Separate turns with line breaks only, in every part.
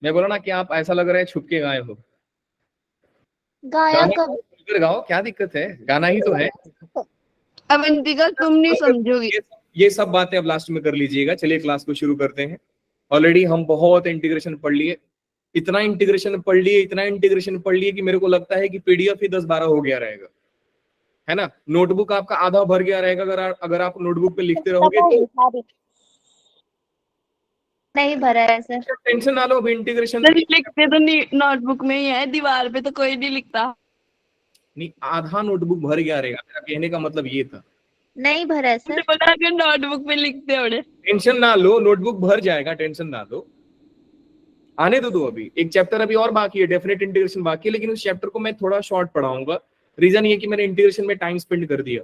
मैं बोला ना कि आप ऐसा लग रहा है छुप के गाए हो।
गाया
गाना
कब?
खुलकर गाओ, क्या दिक्कत है, गाना ही तो है।
अवंतिका तुम नहीं समझोगी।
ये सब बातें अब लास्ट में कर लीजिएगा। चलिए क्लास को शुरू करते हैं। ऑलरेडी हम बहुत इंटीग्रेशन पढ़ लिए, इतना इंटीग्रेशन पढ़ लिए, इतना इंटीग्रेशन पढ़ लिए कि मेरे को लगता है कि पीडीएफ ही 10-12 हो गया रहेगा, है ना। नोटबुक आपका आधा भर गया रहेगा अगर आप नोटबुक पे लिखते रहोगे तो।
नहीं भरा है सर।
टेंशन ना लो, अभी इंटीग्रेशन
लिखते तो नोटबुक में ही है, दीवार पे तो कोई नहीं लिखता।
नहीं, आधा नोटबुक भर गया रहेगा, मेरा कहने का मतलब ये था।
नहीं भरा है सर।
बोला कि नोटबुक में लिखते हो।
टेंशन ना लो, नोटबुक भर जाएगा, टेंशन ना लो, आने दो अभी एक चैप्टर अभी और बाकी है, डेफिनेट इंटीग्रेशन बाकी है, लेकिन उस चैप्टर को मैं थोड़ा शॉर्ट पढ़ाऊंगा। रीजन ये कि मैंने इंटीग्रेशन में टाइम स्पेंड कर दिया।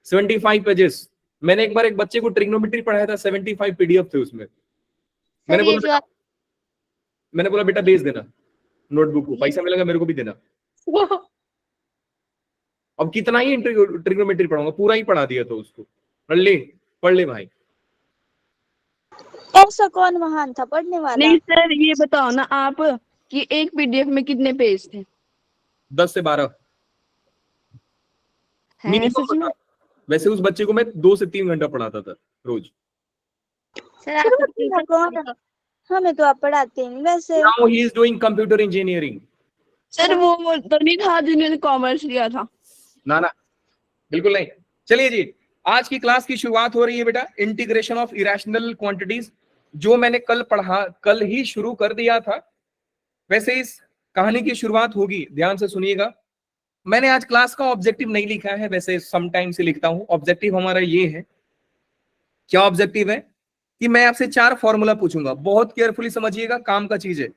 75 पेजेस। मैंने एक बार एक बच्चे को ट्रिग्नोमेट्री पढ़ाया था, 75 पीडीएफ थे उसमें। मैंने बोला बेटा भेज देना नोटबुक को, पैसा मिलेगा मेरे को भी देना। अब कितना ही ट्रिग्नोमेट्री पढ़ाऊंगा, पूरा ही पढ़ा दिया तो उसको। पढ़ ले भाई।
ऐसा कौन महान था पढ़ने वाला?
नहीं सर, ये बताओ ना आप कि एक पीडीएफ में कितने पेज थे?
10 से 12
सच में?
वैसे उस बच्चे को मैं 2 से 3 घंटा पढ़ाता था रोज।
सर आपका
कौन? हमें तो आप पढ़ाते नहीं वैसे।
Now he is doing computer engineering.
Sir वो तो नहीं था जिन्होंने कॉमर्स लिया था?
ना बिल्कुल नहीं। चलिए जी, आज की क्लास की शुरुआत हो रही है बेटा, इंटीग्रेशन ऑफ इरेशनल क्वांटिटीज, जो मैंने कल ही शुरू कर दिया था। वैसे इस कहानी की शुरुआत होगी, ध्यान से सुनिएगा। मैंने आज क्लास का ऑब्जेक्टिव नहीं लिखा है, वैसे समटाइम से लिखता हूं। ऑब्जेक्टिव हमारा ये है, क्या ऑब्जेक्टिव है कि मैं आपसे 4 फॉर्मूला पूछूंगा, बहुत केयरफुली समझिएगा, काम का चीज है।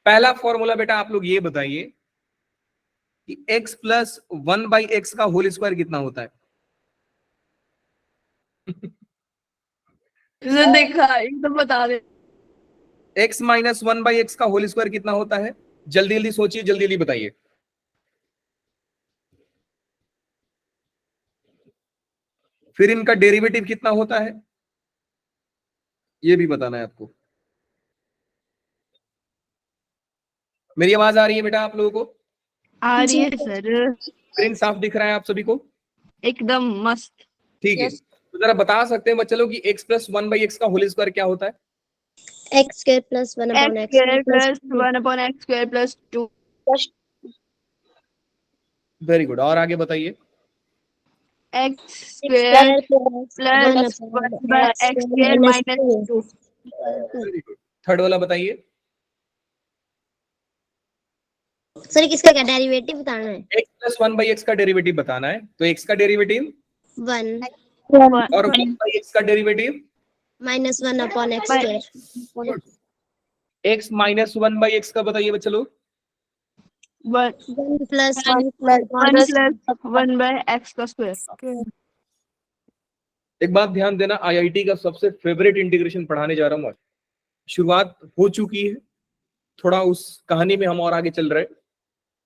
पहला फॉर्मूला बेटा आप लोग ये बताइए कि x प्लस 1/x का होल स्क्वायर कितना होता है।
देखा, एकदम बता दे।
x माइनस 1/x का होल स्क्वायर कितना होता है? जल्दी जल्दी सोचिए, जल्दी जल्दी बताइए। फिर इनका डेरिवेटिव कितना होता है, ये भी बताना है आपको। मेरी आवाज आ रही है बेटा आप लोगों को?
आ रही है सर,
स्क्रीन साफ दिख रहा है आप सभी को?
एकदम मस्त।
ठीक है, तो जरा बता सकते हैं बच्चे लोग कि x प्लस 1/x का होल स्क्वायर क्या होता है?
x square plus 1 upon x
square plus 1 upon x square plus 2।
Very good, और आगे बताइए।
x square plus 1/x square minus 2।
Very good, third वाला बताइए।
सर किसका क्या डेरिवेटिव बताना है?
x प्लस 1/x का डेरिवेटिव बताना है, तो x का डेरिवेटिव
1
और 1/x का derivative
minus 1 upon x square.
x माइनस 1/x का बताइए बच्चे लोग।
1 प्लस
1/x का स्क्वायर।
एक बात ध्यान देना, आईआईटी का सबसे फेवरेट इंटीग्रेशन पढ़ाने जा रहा हूं। शुरुआत हो चुकी है, थोड़ा उस कहानी में हम और आगे चल रहे हैं।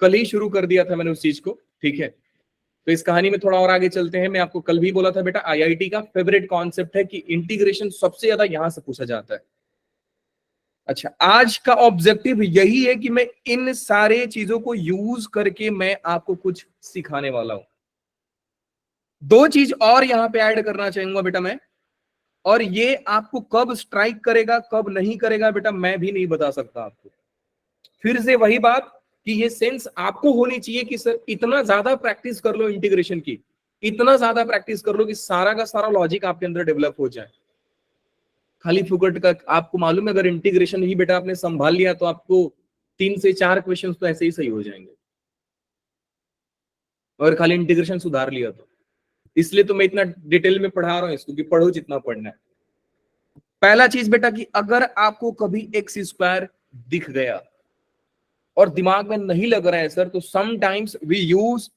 कल ही शुरू कर दिया था मैंने उस चीज को, ठीक है। तो इस कहानी में थोड़ा और आगे चलते हैं। मैं आपको कल भी बोला था बेटा, आईआईटी का फेवरेट कॉन्सेप्ट है कि इंटीग्रेशन सबसे ज्यादा यहां से पूछा जाता है। अच्छा, आज का ऑब्जेक्टिव यही है कि मैं इन सारे चीजों को यूज करके मैं आपको कुछ सिखाने वाला हूं। 2 चीज और यहां पे ऐड करना चाहूंगा बेटा मैं, और ये आपको कब स्ट्राइक करेगा कब नहीं करेगा बेटा मैं भी नहीं बता सकता आपको। फिर से वही बात कि ये सेंस आपको होनी चाहिए कि सर इतना ज्यादा प्रैक्टिस कर लो इंटीग्रेशन की, इतना ज्यादा प्रैक्टिस कर लो कि सारा का सारा लॉजिक आपके अंदर डेवलप हो जाए। खाली फुकट का आपको मालूम है, अगर इंटीग्रेशन ही बेटा आपने संभाल लिया तो आपको 3 से 4 क्वेश्चंस तो ऐसे ही सही हो जाएंगे, और खाली इंटीग्रेशन सुधार लिया तो। इसलिए तो मैं इतना डिटेल में पढ़ा रहा हूं इसको कि पढ़ो जितना पढ़ना है। पहला चीज बेटा कि अगर आपको कभी एक्स स्क्वायर दिख गया और दिमाग में नहीं लग रहा है सर, तो sometimes we use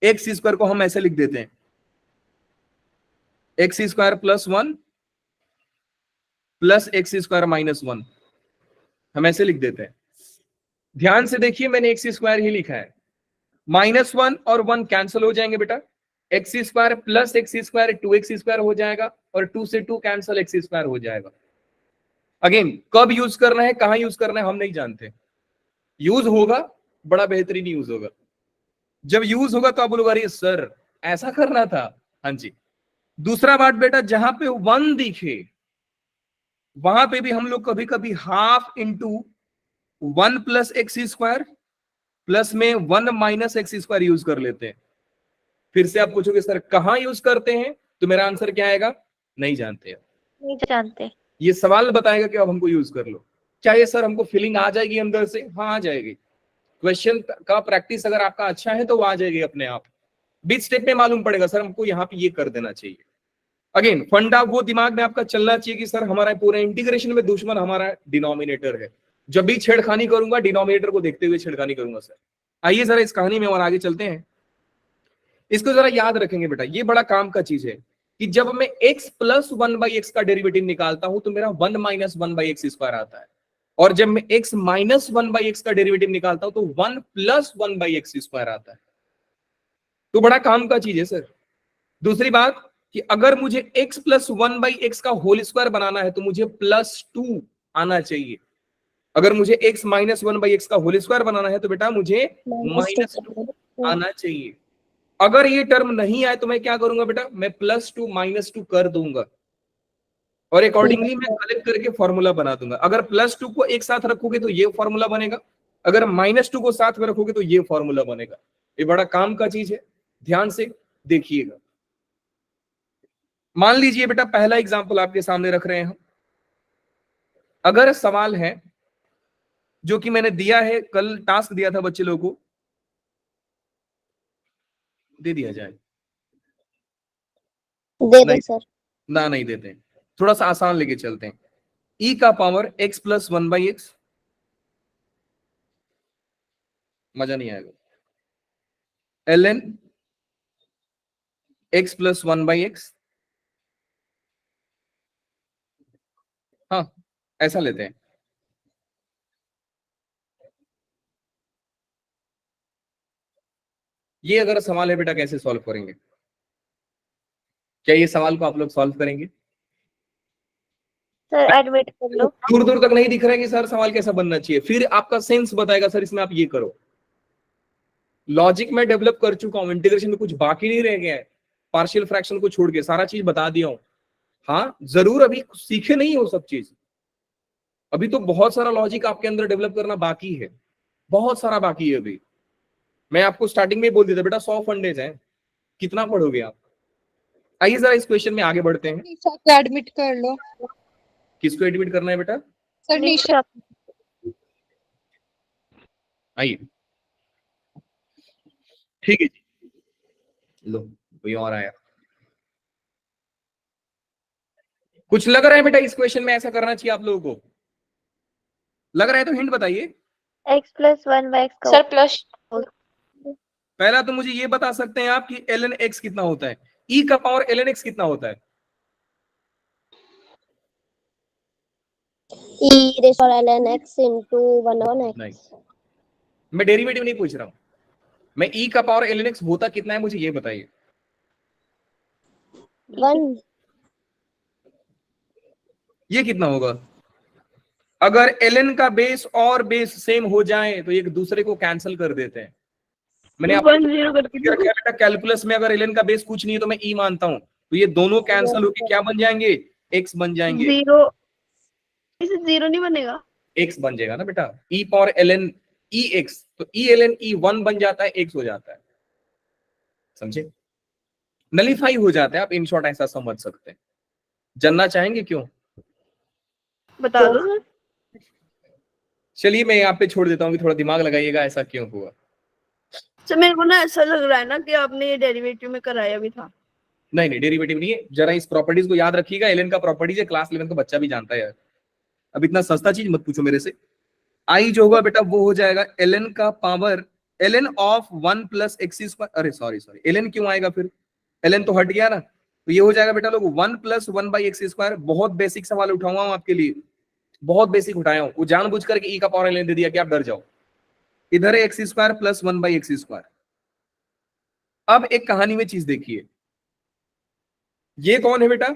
X square को हम ऐसे लिख देते हैं, X square plus 1 plus x square minus 1, हम ऐसे लिख देते हैं। ध्यान से देखिए, मैंने एक्स स्क्वायर ही लिखा है, -1 और 1 कैंसिल हो जाएंगे बेटा, x square plus x square 2x square हो जाएगा, और 2 से 2 कैंसिल, एक्स स्क्वायर हो जाएगा। अगेन कब यूज करना है, कहां यूज करना है हम नहीं जानते, यूज होगा बड़ा बेहतरीन यूज होगा, जब यूज होगा तो आप बोलोगे अरे सर ऐसा करना था। हाँ जी। दूसरा बात बेटा, जहां पे 1 दिखे वहां पे भी हम लोग कभी कभी half into 1 plus x square plus में 1 माइनस एक्स स्क्वायर यूज कर लेते हैं। फिर से आप पूछोगे सर कहां यूज करते हैं, तो मेरा आंसर क्या आएगा, नहीं जानते।
नहीं जानते।
ये सवाल बताएगा कि अब हमको यूज कर लो। क्या ये सर हमको फीलिंग आ जाएगी अंदर से, हाँ आ जाएगी। क्वेश्चन का प्रैक्टिस अगर आपका अच्छा है तो वो आ जाएगी अपने आप, बीच स्टेप में मालूम पड़ेगा सर हमको यहाँ पे ये कर देना चाहिए। अगेन फंडा वो दिमाग में आपका चलना चाहिए कि सर हमारा पूरे इंटीग्रेशन में दुश्मन हमारा डिनोमिनेटर है, जब भी छेड़खानी करूंगा डिनोमिनेटर को देखते हुए छेड़खानी करूंगा सर। आइए जरा इस कहानी में और आगे चलते हैं। इसको जरा याद रखेंगे बेटा, ये बड़ा काम का चीज है कि जब मैं x प्लस 1/x का डेरिवेटिव निकालता हूं तो मेरा 1 माइनस 1/x स्क्वायर आता है, और जब मैं x माइनस 1/x का डेरिवेटिव निकालता हूं तो 1 प्लस 1/x स्क्वायर आता है। तो बड़ा काम का चीज है सर। दूसरी बात कि अगर मुझे x प्लस 1/x का होल स्क्वायर बनाना है तो मुझे +2 आना चाहिए। अगर मुझे x माइनस 1/x का होल स्क्वायर बनाना है तो बेटा मुझे -2 आना चाहिए। अगर ये टर्म नहीं आए तो मैं क्या करूंगा बेटा, मैं +2 -2 कर दूंगा और अकॉर्डिंगली मैं कलेक्ट करके फॉर्मूला बना दूंगा। अगर +2 को एक साथ रखोगे तो ये फॉर्मूला बनेगा, अगर -2 को साथ में रखोगे तो ये फॉर्मूला बनेगा। ये बड़ा काम का चीज है, ध्यान से देखिएगा। मान लीजिए बेटा पहला एग्जांपल आपके सामने रख रहे हैं हम। अगर सवाल है जो कि मैंने दिया है, कल टास्क दिया था बच्चे लोगों को, दे दिया जाए,
दे
नहीं
दो सर।
ना नहीं देते हैं, थोड़ा सा आसान लेके चलते हैं। e का पावर x प्लस 1/x, मजा नहीं आएगा, ln x प्लस 1/x, हाँ ऐसा लेते हैं। ये अगर सवाल है बेटा कैसे सॉल्व करेंगे, क्या ये सवाल को आप लोग सॉल्व करेंगे?
सर एडमिट कर लो।
दूर दूर तक नहीं दिख रहा है कि सर सवाल कैसा बनना चाहिए, फिर आपका सेंस बताएगा सर इसमें आप ये करो। लॉजिक में डेवलप कर चुका हूं, इंटीग्रेशन में कुछ बाकी नहीं रह गया है, पार्शियल फ्रैक्शन को छोड़ के सारा चीज बता दिया हूं। हाँ जरूर अभी सीखे नहीं हो सब चीज, अभी तो बहुत सारा लॉजिक आपके अंदर डेवलप करना बाकी है, बहुत सारा बाकी है अभी। मैं आपको स्टार्टिंग में ही बोल दिया था बेटा 100 फंडेज हैं, कितना पढ़ोगे आप। आइए जरा इस क्वेश्चन में आगे बढ़ते हैं।
निशा को एडमिट कर लो।
किसको एडमिट करना है बेटा?
सर निशा।
आइए ठीक है जी, लो कोई और आया। कुछ लग रहा है बेटा इस क्वेश्चन में ऐसा करना चाहिए आप लोगों को, लग रहा है तो हिंट बताइए।
x प्लस 1/x का
सर प्लस
पहला तो मुझे ये बता सकते हैं आप कि ln x कितना होता है, e का पावर ln x कितना होता है?
e raised to ln x into 1 on x।
नहीं, मैं डेरिवेटिव नहीं पूछ रहा हूं, मैं e का पावर ln x होता कितना है मुझे ये बताइए।
1।
ये कितना होगा? अगर ln का बेस और बेस सेम हो जाए तो एक दूसरे को कैंसिल कर देते हैं। मैंने आपको
1 0 करके
रखा है बेटा कैलकुलस में, अगर ln का बेस कुछ नहीं है तो मैं e मानता हूं, तो ये दोनों कैंसिल होके क्या बन जाएंगे, x बन जाएंगे।
0, इसे 0 नहीं बनेगा,
x बन जाएगा ना बेटा, e power ln e x, तो e ln e 1 बन जाता है, x हो जाता है, समझे, नलीफाई हो जाता है। आप इन शॉर्ट ऐसा समझ सकते हैं। जानना चाहेंगे क्यों?
बता दो सर।
चलिए मैं यहाँ पे छोड़ देता हूँ कि थोड़ा दिमाग लगाइएगा ऐसा क्यों हुआ।
सर मेरे को ना ऐसा लग रहा है ना कि आपने ये डेरिवेटिव में कराया भी था।
नहीं नहीं डेरिवेटिव नहीं है, जरा इस प्रॉपर्टीज को याद रखिएगा, ln का प्रॉपर्टीज है, क्लास 11 का बच्चा भी जानता है यार। अब इतना सस्ता चीज मत पूछो मेरे से। आई जो होगा बेटा वो हो जाएगा ln का power ln of 1 plus x square, अरे सॉरी ln क्यों आएगा फिर, ln तो हट गया ना, तो ये हो जाएगा बेटा लोग 1 प्लस 1/x स्क्वायर। बहुत बेसिक सवाल उठाऊंगा हूं आपके लिए, बहुत बेसिक उठाया हूं, वो जानबूझ करके e का पावर ln दे दिया कि आप डर जाओ। इधर है x square plus 1/x square. अब एक कहानी में चीज देखिए, ये कौन है बेटा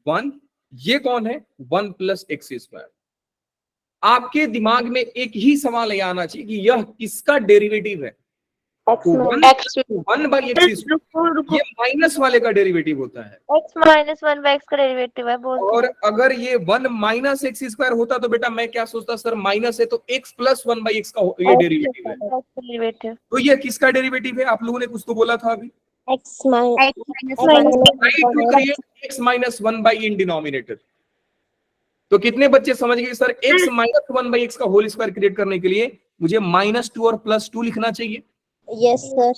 1, ये कौन है 1 प्लस एक्स स्क्वायर। आपके दिमाग में एक ही सवाल ये आना चाहिए कि यह किसका डेरिवेटिव है। तो वन बाई एक्स
रुको
ये माइनस वाले का डेरिवेटिव होता है,
x minus one by x का डेरिवेटिव है बोल
और अगर ये वन माइनस एक्स स्क्वायर होता तो बेटा मैं क्या सोचता, सर माइनस है तो x plus one by x का ये डेरिवेटिव है।
डेरिवेटिव।
तो ये किसका डेरिवेटिव है? आप लोगों ने कुछ तो बोला था अभी,
x minus
try to create X minus one by in denominator. तो कितने बच्चे समझ गए sir X minus one by x का होल स्क्वायर क्रिएट करने के लिए मुझे -2 और +2 लिखना चाहिए।
yes sir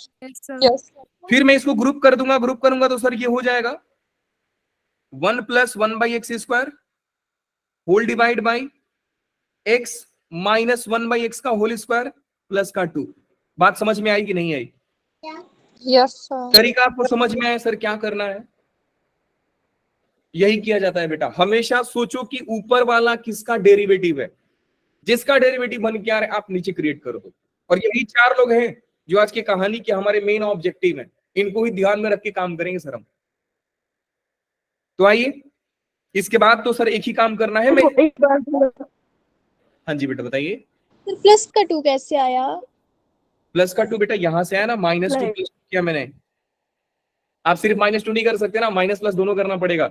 फिर मैं इसको ग्रुप कर दूंगा, ग्रुप करूंगा तो सर ये हो जाएगा 1 + 1 by x square whole divide by X minus 1 by x का होल स्क्वायर प्लस का 2। बात समझ में आई कि नहीं आई?
Yes sir.
तरीका आपको समझ में आया सर क्या करना है? यही किया जाता है बेटा, हमेशा सोचो कि ऊपर वाला किसका डेरिवेटिव है, जिसका डेरिवेटिव बन के आ रहा है आप नीचे क्रिएट कर दो। और यही 4 लोग हैं जो आज की कहानी के हमारे मेन ऑब्जेक्टिव हैं, इनको ही ध्यान में रख के काम करेंगे सर हम। तो आइए इसके बाद तो सर एक ही काम करना है। मैं हाँ जी बेटा बताइए।
प्लस का 2 कैसे आया?
प्लस का 2 बेटा यहां से आया ना, -2 प्लस किया मैंने। आप सिर्फ -2 नहीं कर सकते ना, माइनस प्लस दोनों करना पड़ेगा।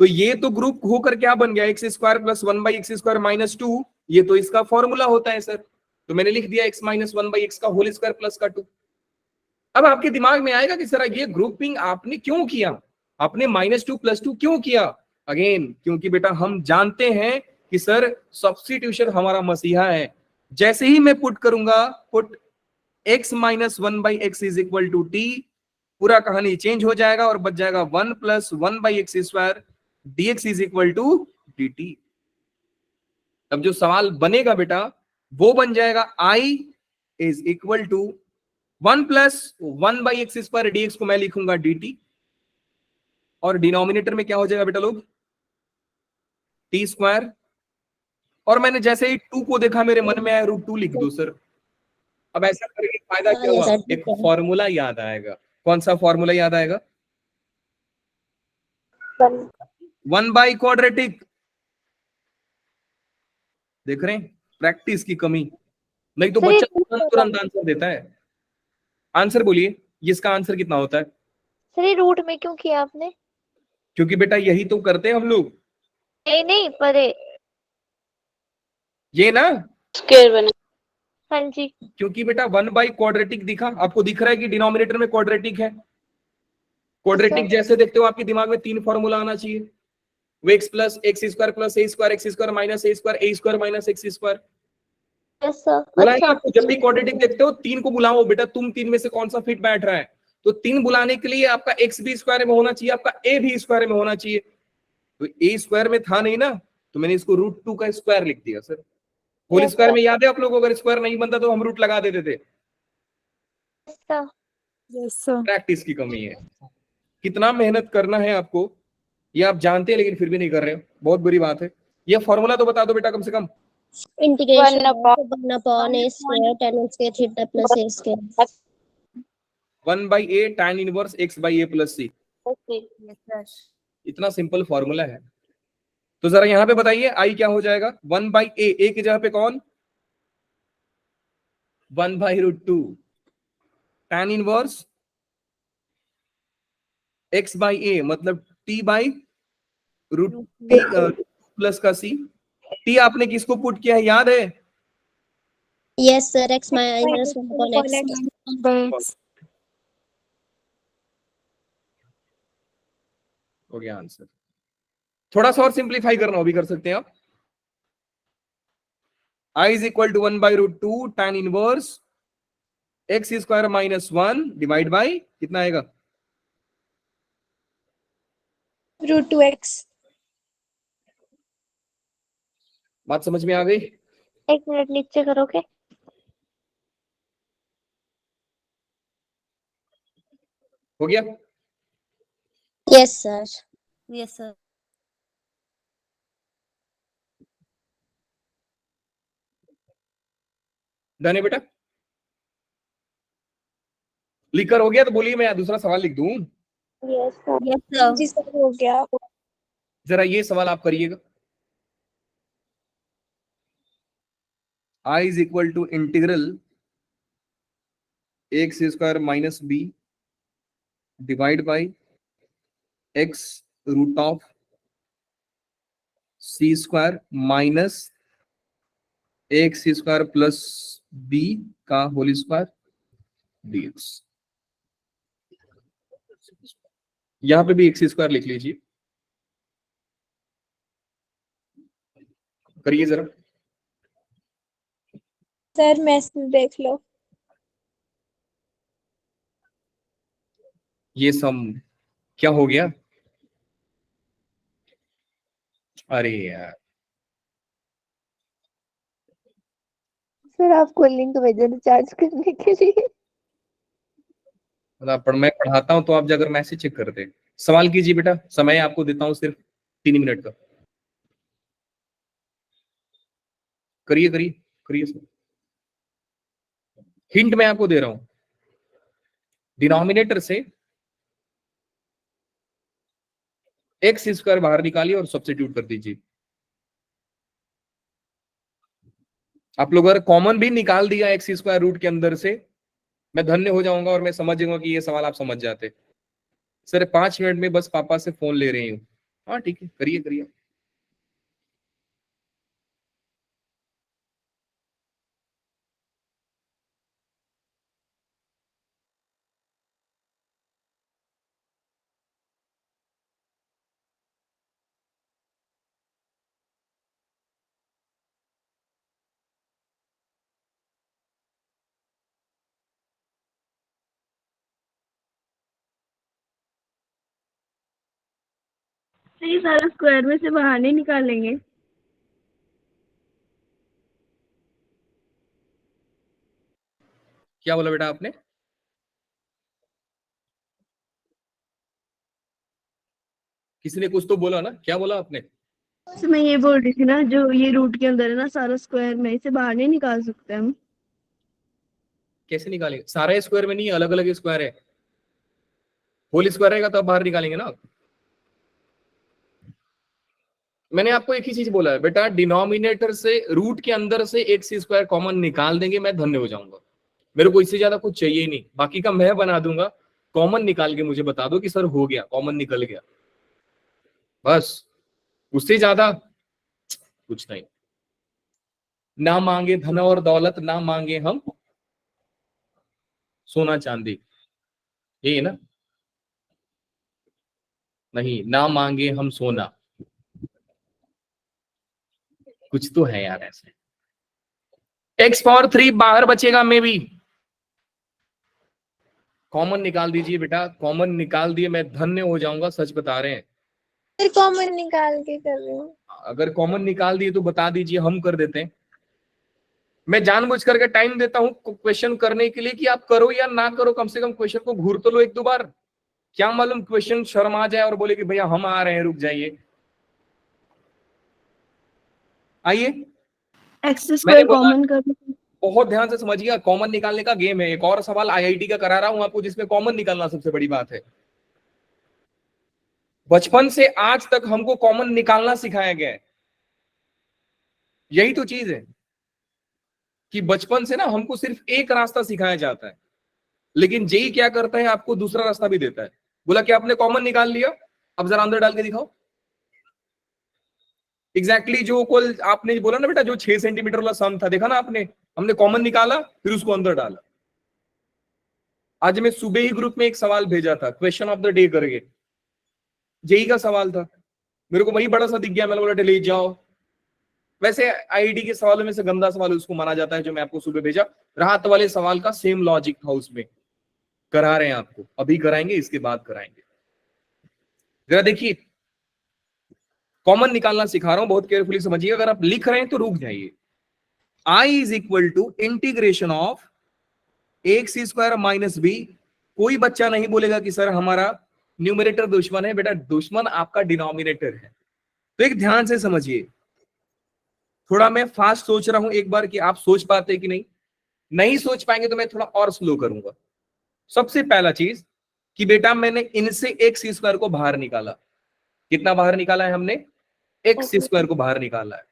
तो ये तो ग्रुप होकर क्या बन गया, x square plus 1 by x square -2, ये तो इसका फॉर्मूला होता है सर। तो मैंने लिख दिया x माइनस 1 बाई एक्स का होल स्क्वायर प्लस का 2। अब आपके दिमाग में आएगा कि सर ये ग्रुपिंग आपने क्यों किया, आपने -2 + 2 क्यों किया? अगेन क्योंकि बेटा हम जानते हैं कि सर सब्स्टिट्यूशन हमारा मसीहा है। जैसे ही मैं पुट करूंगा, put x minus 1 by X is equal to t, पूरा कहानी चेंज हो जाएगा और बच जाएगा 1 + 1 by x square dx is equal to dt। अब जो सवाल बनेगा बेटा वो बन जाएगा I is equal to 1 + 1 by x square dx को मैं लिखूंगा dt, और डिनोमिनेटर में क्या हो जाएगा बेटा लोग, t स्क्वायर। और मैंने जैसे ही 2 को देखा मेरे मन में आया √2 लिख दो सर। अब ऐसा करके फायदा क्या हुआ, एक फॉर्मूला याद आएगा। कौन सा फॉर्मूला याद आएगा? 1 बाई क्वाड्रेटिक। देख रहे हैं प्रैक्टिस की कमी, नहीं तो बच्चा तुरंत आंसर देता है। आंसर बोलिए, इसका आंसर कितना होता है?
सर ये रूट में क्यों किया आपने?
क्योंकि बेटा यही तो करते हैं हम लोग।
नहीं पर
ये ना
स्क्वायर बना। हाँ जी।
क्योंकि बेटा 1 बाई क्वाड्रेटिक दिखा, आपको दिख रहा है कि डिनोमिनेटर में क्वाड्रेटिक है। क्वाड्रेटिक जैसे देखते हो आपके दिमाग में 3 फॉर्मूला आना चाहिए, वो x plus x square plus a square x square minus a square a square minus x square.
yes sir
बोला है ना आपको, जब भी क्वाड्रेटिक देखते हो 3 को बुलाओ बेटा, तुम 3 में से कौन सा फिट बैठ रहा है। तो 3 बुलाने के लिए आपका x भी स्क्वायर में होना चाहिए, आपका a भी स्क्वायर में होना चाहिए। तो a स्क्वायर में था नहीं ना, तो मैंने इसको √2 का स्क्वायर लिख दिया सर। होल स्क्वायर में याद है आप लोगों को, अगर स्क्वायर नहीं बनता तो हम रूट लगा देते थे। प्रैक्टिस की कमी है, कितना मेहनत करना है आपको ये आप जानते हैं, लेकिन फिर भी नहीं कर रहे हो, बहुत बुरी बात है। ये फॉर्मूला तो बता दो बेटा कम से कम।
integration of 1 upon a square tan x square theta plus a square
1 by a tan inverse x by a plus c. इतना सिंपल फॉर्मूला है। तो जरा यहां पे बताइए आई क्या हो जाएगा, 1 बाई ए की जगह पे कौन, 1 by √2 tan inverse x by a, मतलब t बाई √t प्लस का c। t आपने किसको पुट किया है याद है?
yes sir x minus 1 upon x
हो गया आंसर। थोड़ा सा और सिंप्लीफाई करना हो भी कर सकते हैं आप। I is equal to 1 by √2 tan inverse X square minus 1 divide by कितना आएगा,
√2x।
बात समझ में आ गई?
एक मिनट नीचे करोगे?
हो गया?
yes sir
डन है बेटा? लिखकर हो गया तो बोलिए मैं दूसरा सवाल लिख दूं।
Yes sir.
जी सर हो गया।
जरा ये सवाल आप करिएगा, I is equal to integral X square minus B divide by X root of C square minus x square plus B का होल स्क्वायर dx। यहां पे भी एक्स स्क्वायर लिख लीजिए, करिए जरा।
सर मैसेज देख लो।
ये सम क्या हो गया? अरे यार,
सर आपको लिंक भेजा रिचार्ज करने के लिए।
मतलब मैं पढ़ाता हूं तो आप जाकर मैसेज चेक करते हैं। सवाल कीजिए बेटा, समय आपको देता हूं सिर्फ 3 मिनट का। करिए करिए करिए सर। हिंट मैं आपको दे रहा हूं, डिनोमिनेटर से एक्स स्क्वायर बाहर निकालिए और सब्स्टिट्यूट कर दीजिए। आप लोग अगर कॉमन भी निकाल दिया एक्स स्क्वायर रूट के अंदर से, मैं धन्य हो जाऊंगा और मैं समझ जाऊंगा कि ये सवाल आप समझ जाते। सर 5 मिनट में बस पापा से फोन ले रही हूँ। हाँ ठीक है, करिए करिए।
तो ये सारा स्क्वायर में से बाहर नहीं निकालेंगे?
क्या बोला बेटा आपने? किसी ने कुछ तो बोला ना, क्या बोला आपने?
तो मैं ये बोल रही थी ना, जो ये रूट के अंदर है ना सारा स्क्वायर में, इसे बाहर नहीं निकाल सकते हम?
कैसे निकालेंगे? सारा स्क्वायर में नहीं, अलग अलग स्क्वायर है। होल स्क्वायर रहेगा तो आप बाहर निकालेंगे ना। मैंने आपको एक ही चीज बोला है बेटा, डिनोमिनेटर से रूट के अंदर से एक्स स्क्वायर कॉमन निकाल देंगे, मैं धन्य हो जाऊंगा। मेरे को इससे ज्यादा कुछ चाहिए ही नहीं, बाकी का मैं बना दूंगा। कॉमन निकाल के मुझे बता दो कि सर हो गया, कॉमन निकल गया, बस। उससे ज्यादा कुछ नहीं। ना मांगे धन और दौलत, ना मांगे हम सोना चांदी, यही है ना? नहीं, ना मांगे हम सोना, कुछ तो है यार ऐसे। एक्स पावर 3 बाहर बचेगा में भी। कॉमन निकाल दीजिए बेटा, कॉमन निकाल दिए, मैं धन्य हो जाऊंगा, सच बता रहे हैं।
फिर कॉमन निकाल के कर रही हूँ।
अगर कॉमन निकाल दिए तो बता दीजिए, हम कर देते हैं। मैं जानबूझ करके टाइम देता हूं क्वेश्चन करने के लिए कि आप करो या ना करो, कम से कम क्वेश्चन को घूर तो लो 1-2 बार। क्या मालूम क्वेश्चन शर्मा जाए और बोले कि भैया हम आ रहे हैं, रुक जाइए। आइए,
एक्स
मैंने
स्क्वायर
बोला
कॉमन कर।
बहुत ध्यान से समझिएगा, कॉमन निकालने का गेम है। एक और सवाल आईआईटी का करा रहा हूं आपको, जिसमें कॉमन निकालना सबसे बड़ी बात है। बचपन से आज तक हमको कॉमन निकालना सिखाया गया है। यही तो चीज है कि बचपन से ना हमको सिर्फ एक रास्ता सिखाया जाता है, लेकिन जेई क्या करता है, आपको दूसरा रास्ता भी देता है। बोला कि आपने कॉमन निकाल लिया, अब जरा अंदर डाल के दिखाओ। एग्जैक्टली जो कल आपने बोला ना बेटा, जो 6 सेंटीमीटर वाला सम था, देखा ना आपने, हमने कॉमन निकाला फिर उसको अंदर डाला। आज मैं सुबह ही ग्रुप में एक सवाल भेजा था, क्वेश्चन ऑफ द डे करके, जेई का सवाल था। मेरे को वही बड़ा सा दिख गया, मैंने बोला ले जाओ। वैसे आईआईटी के सवालों में से गंदा सवाल उसको माना जाता है जो मैं आपको सुबह भेजा। राहत वाले सवाल का सेम लॉजिक था उसमें। करा रहे हैं आपको, अभी कराएंगे, इसके बाद कराएंगे। जरा देखिए, कॉमन निकालना सिखा रहा हूं, बहुत केयरफुली समझिए। अगर आप लिख रहे हैं तो रुक जाइए। I is equal to integration of x square minus B. कोई बच्चा नहीं बोलेगा कि सर हमारा न्यूमरेटर दुश्मन है। बेटा दुश्मन आपका डिनोमिनेटर है। तो एक ध्यान से समझिए, थोड़ा मैं फास्ट सोच रहा हूं एक बार कि आप सोच पाते कि नहीं। नहीं सोच पाएंगे तो मैं थोड़ा और स्लो करूंगा। सबसे पहला चीज कि बेटा मैंने इनसे एक्स स्क्वायर को बाहर निकाला। कितना बाहर निकाला है हमने? एक्स स्क्वायर को बाहर निकाला है।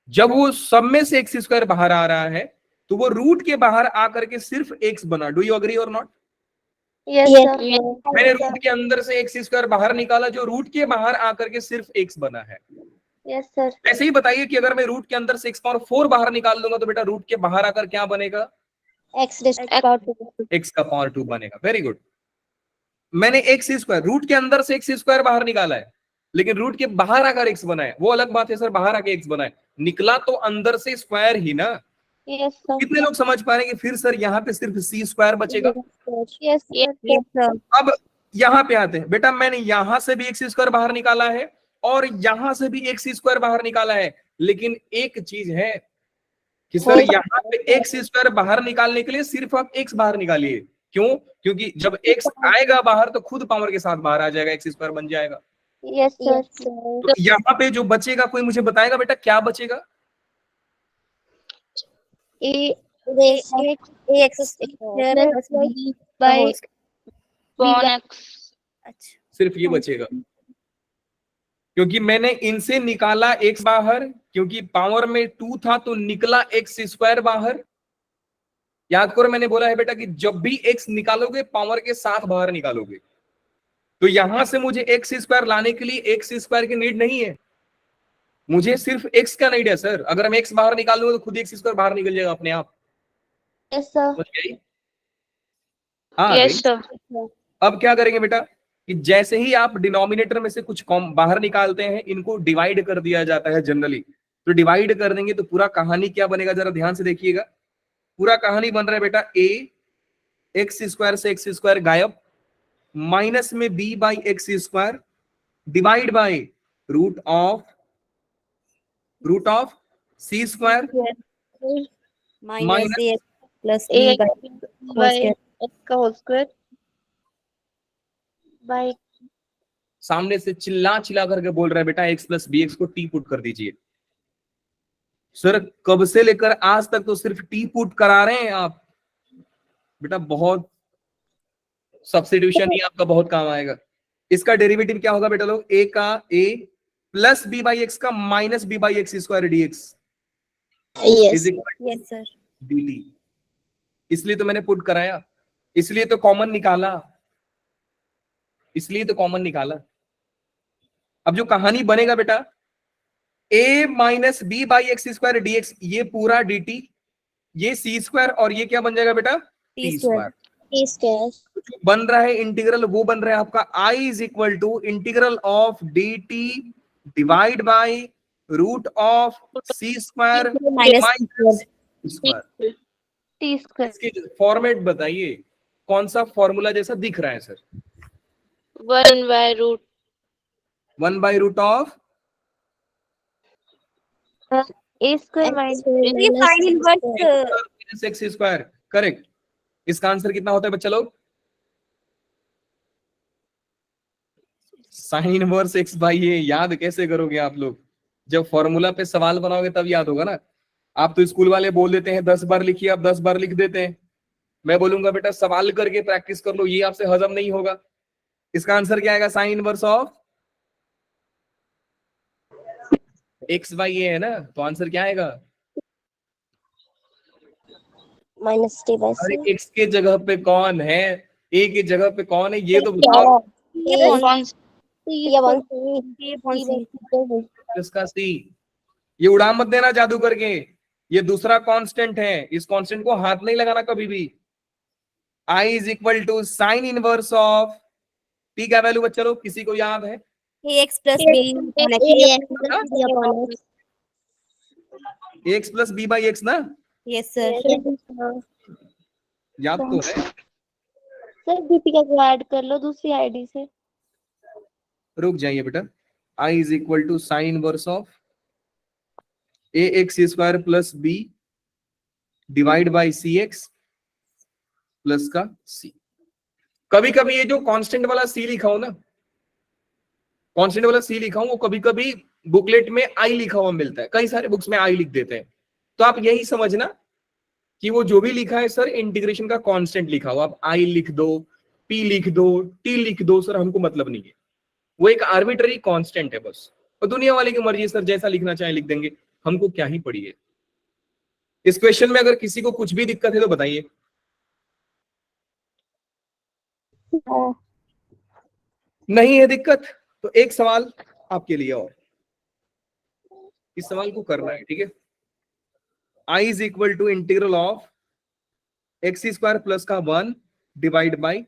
जब वो सब में से एक्स स्क्वायर बाहर आ रहा है तो वो रूट के बाहर आकर के सिर्फ एक्स बना। डू यू अग्री और not?
Yes
Yes,
sir
sir.
मैंने रूट के अंदर से एक्स स्क्वायर बाहर निकाला जो रूट के बाहर आकर के सिर्फ एक्स बना है।
यस सर
ऐसे ही बताइए कि अगर मैं रूट के अंदर से एक्स पावर 4 बाहर निकाल दूंगा तो बेटा रूट के बाहर आकर क्या बनेगा?
X raised to power 2.
X का पावर 2 बनेगा। Very good. मैंने एक्स स्क्वायर रूट के अंदर से एक्स स्क्वायर बाहर निकाला है, लेकिन रूट के बाहर आकर एक्स बना है, वो अलग बात है सर। बाहर आके एक्स बना है, निकला तो अंदर से स्क्वायर ही ना।
यस सर
कितने लोग समझ पा रहे हैं कि फिर सर यहाँ पे सिर्फ सी स्क्वायर बचेगा?
यस सर
अब यहाँ पे आते हैं बेटा, मैंने यहां से भी एक्स स्क्वायर बाहर निकाला है और यहां से भी एक्स स्क्वायर बाहर निकाला है, लेकिन एक चीज है कि सर यहाँ पे एक्स स्क्वायर बाहर निकालने के लिए सिर्फ आप एक्स बाहर निकालिए। क्यों? क्योंकि जब एक्स आएगा बाहर तो खुद पावर के साथ बाहर आ जाएगा, एक्स स्क्वायर बन जाएगा।
यस सर
तो यहाँ पे जो बचेगा, कोई मुझे बताएगा बेटा क्या बचेगा?
A
Raised to X square plus B
by
whole square.
सिर्फ ये बचेगा, क्योंकि मैंने इनसे निकाला एक्स बाहर, क्योंकि पावर में 2 था तो निकला एक्स स्क्वायर बाहर। याद करो मैंने बोला है बेटा कि जब भी एक्स निकालोगे पावर के साथ बाहर निकालोगे। तो यहां से मुझे एक्स स्क्वायर लाने के लिए एक्स स्क्वायर की नीड नहीं है, मुझे सिर्फ एक्स का नीड है सर। अगर हम एक्स बाहर निकाल लूंगा तो खुद एक्स स्क्वायर बाहर निकल जाएगा अपने आप।
यस सर
समझ गई? हाँ
यस
गई?
सर
अब क्या करेंगे बेटा कि जैसे ही आप डिनोमिनेटर में से कुछ बाहर निकालते हैं, इनको डिवाइड कर दिया जाता है जनरली। तो डिवाइड कर देंगे तो पूरा कहानी क्या बनेगा, जरा ध्यान से देखिएगा। पूरा कहानी बन रहा है बेटा, ए एक्स स्क्वायर से एक्स स्क्वायर गायब, माइनस में B by x square divide by root of C square
minus AX plus B
A
by whole
by
square.
X का होल स्क्वायर बाय
सामने से चिल्ला चिल्ला करके बोल रहा है बेटा एक्स प्लस बी एक्स को टी पुट कर दीजिए। सर कब से लेकर आज तक तो सिर्फ टी पुट करा रहे हैं आप बेटा, बहुत सब्स्टिट्यूशन ही आपका बहुत काम आएगा। इसका डेरिवेटिव क्या होगा बेटा लोग? ए का A plus B by x का minus B by x square D X
Yes.
Is equal
Yes, sir.
D T. इसलिए तो मैंने पुट कराया, इसलिए तो कॉमन निकाला, इसलिए तो कॉमन निकाला। अब जो कहानी बनेगा बेटा, a minus B by x square D x, ये पूरा डी टी, ये सी स्क्वायर और ये क्या बन जाएगा बेटा?
T
T
square.
Square.
T square.
जो बन रहा है इंटीग्रल, वो बन रहा है आपका I is equal to integral of d t divide by root of C square
Minus
minus square.
T square
इसकी फॉर्मेट बताइए, कौन सा फॉर्मूला जैसा दिख रहा है sir?
1 by root
1 by root of
a square minus
ये sin inverse.
Minus x square. Correct. इसका आंसर कितना होता है बच्चा लोग? Sine inverse x by a. याद कैसे करोगे आप लोग? जब फॉर्मूला पे सवाल बनाओगे तब याद होगा ना। आप तो स्कूल वाले बोल देते हैं 10 बार लिखिए, आप 10 बार लिख देते हैं। मैं बोलूंगा बेटा सवाल करके प्रैक्टिस कर लो, ये आपसे हजम नहीं होगा। इसका आंसर क्या आएगा? Sine inverse of x by a है ना, तो आंसर क्या आएगा?
Minus T by
अरे
C.
एक्स के जगह पे कौन है, ए की जगह पे कौन है, ये तो बताओ।
ये upon C.
इसका सी। ये उड़ा मत देना जादू करके, ये दूसरा कांस्टेंट है, इस कांस्टेंट को हाथ नहीं लगाना कभी भी। I is equal to sine inverse of t का वैल्यू बच्चा लोग किसी को याद है?
AX plus B upon X.
X plus B by X ना,
Yes, sir.
याद तो है।
सर दीपिका को ऐड कर लो दूसरी आईडी से।
रुक जाइए बेटा, आई is equal to sine inverse of A X square plus B divide by C x plus का सी। कभी कभी ये जो कांस्टेंट वाला सी लिखा हो ना, कांस्टेंट वाला सी लिखा हूं, वो कभी कभी बुकलेट में आई लिखा हुआ मिलता है, कई सारे बुक्स में आई लिख देते हैं। तो आप यही समझना कि वो जो भी लिखा है सर इंटीग्रेशन का कांस्टेंट लिखा हो, आप आई लिख दो, पी लिख दो, टी लिख दो, सर हमको मतलब नहीं है, वो एक आर्बिट्ररी कांस्टेंट है बस। और दुनिया वाले की मर्जी, सर जैसा लिखना चाहे लिख देंगे, हमको क्या ही पड़ी है। इस क्वेश्चन में अगर किसी को कुछ भी दिक्कत है तो बताइए। नहीं है दिक्कत तो एक सवाल आपके लिए और, इस सवाल को करना है, ठीक है। I is equal to integral of x square plus का 1 divide by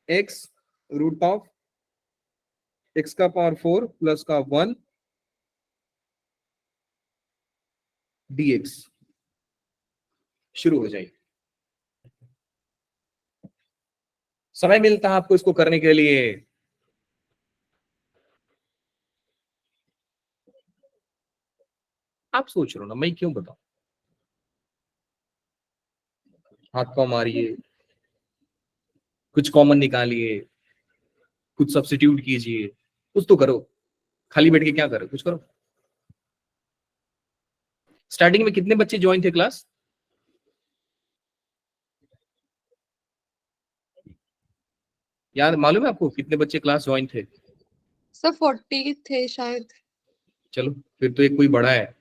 X root of X का पावर 4 प्लस का 1 dx। शुरू हो जाइए। समय मिलता है आपको इसको करने के लिए। आप सोच रहे हो ना, मैं क्यों बताऊं। हाथ को मारिए, कुछ कॉमन निकालिए, कुछ सब्स्टिट्यूट कीजिए, कुछ तो करो। खाली बैठ के क्या करो, कुछ करो। स्टार्टिंग में कितने बच्चे ज्वाइन थे क्लास? याद मालूम है आपको कितने बच्चे क्लास ज्वाइन थे?
सर 40 थे शायद।
चलो फिर तो एक कोई बड़ा है।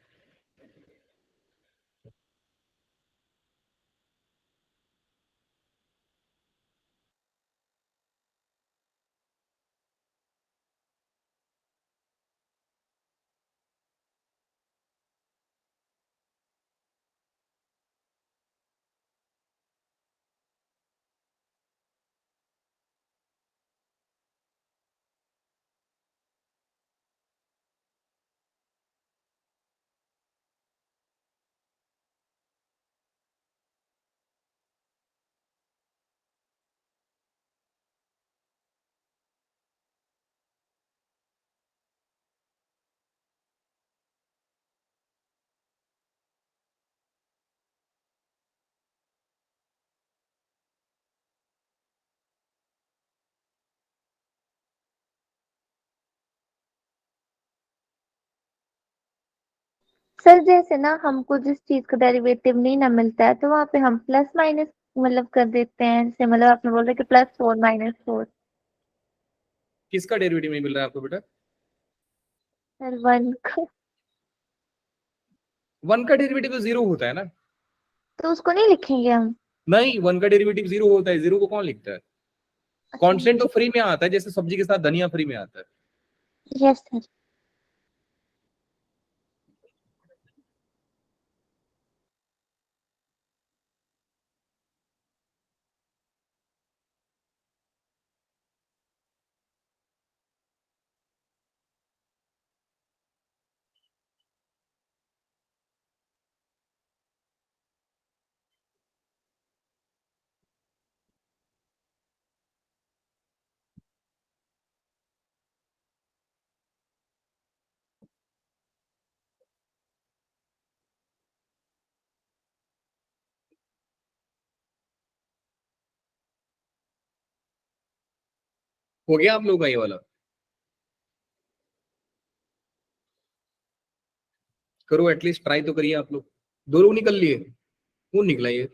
सर जैसे ना हमको जिस चीज का डेरिवेटिव नहीं ना मिलता है तो वहाँ पे हम प्लस माइनस मतलब कर देते हैं, जैसे मतलब आपने बोला कि +4 -4।
किसका डेरिवेटिव नहीं मिल रहा है आपको बेटा?
सर 1 का।
1 का डेरिवेटिव तो 0 होता है ना।
तो उसको नहीं लिखेंगे हम?
नहीं, 1 का डेरिवेटिव 0 होता है। 0 को कौन लिखता है?
अच्छा,
कांस्टेंट तो फ्री में आता है, जैसे सब्जी के साथ धनिया फ्री में आता है।
Yes sir.
हो गया आप लोगों का ये वाला? करो, एटलीस्ट ट्राई तो करिए आप लोग। 2 लोग निकल लिए, कौन निकला ये?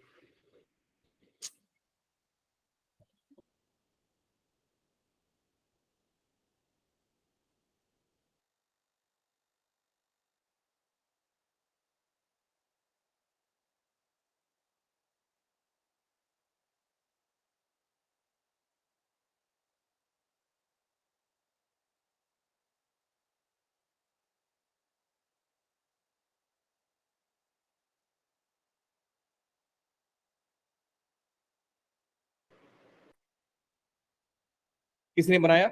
किसने बनाया?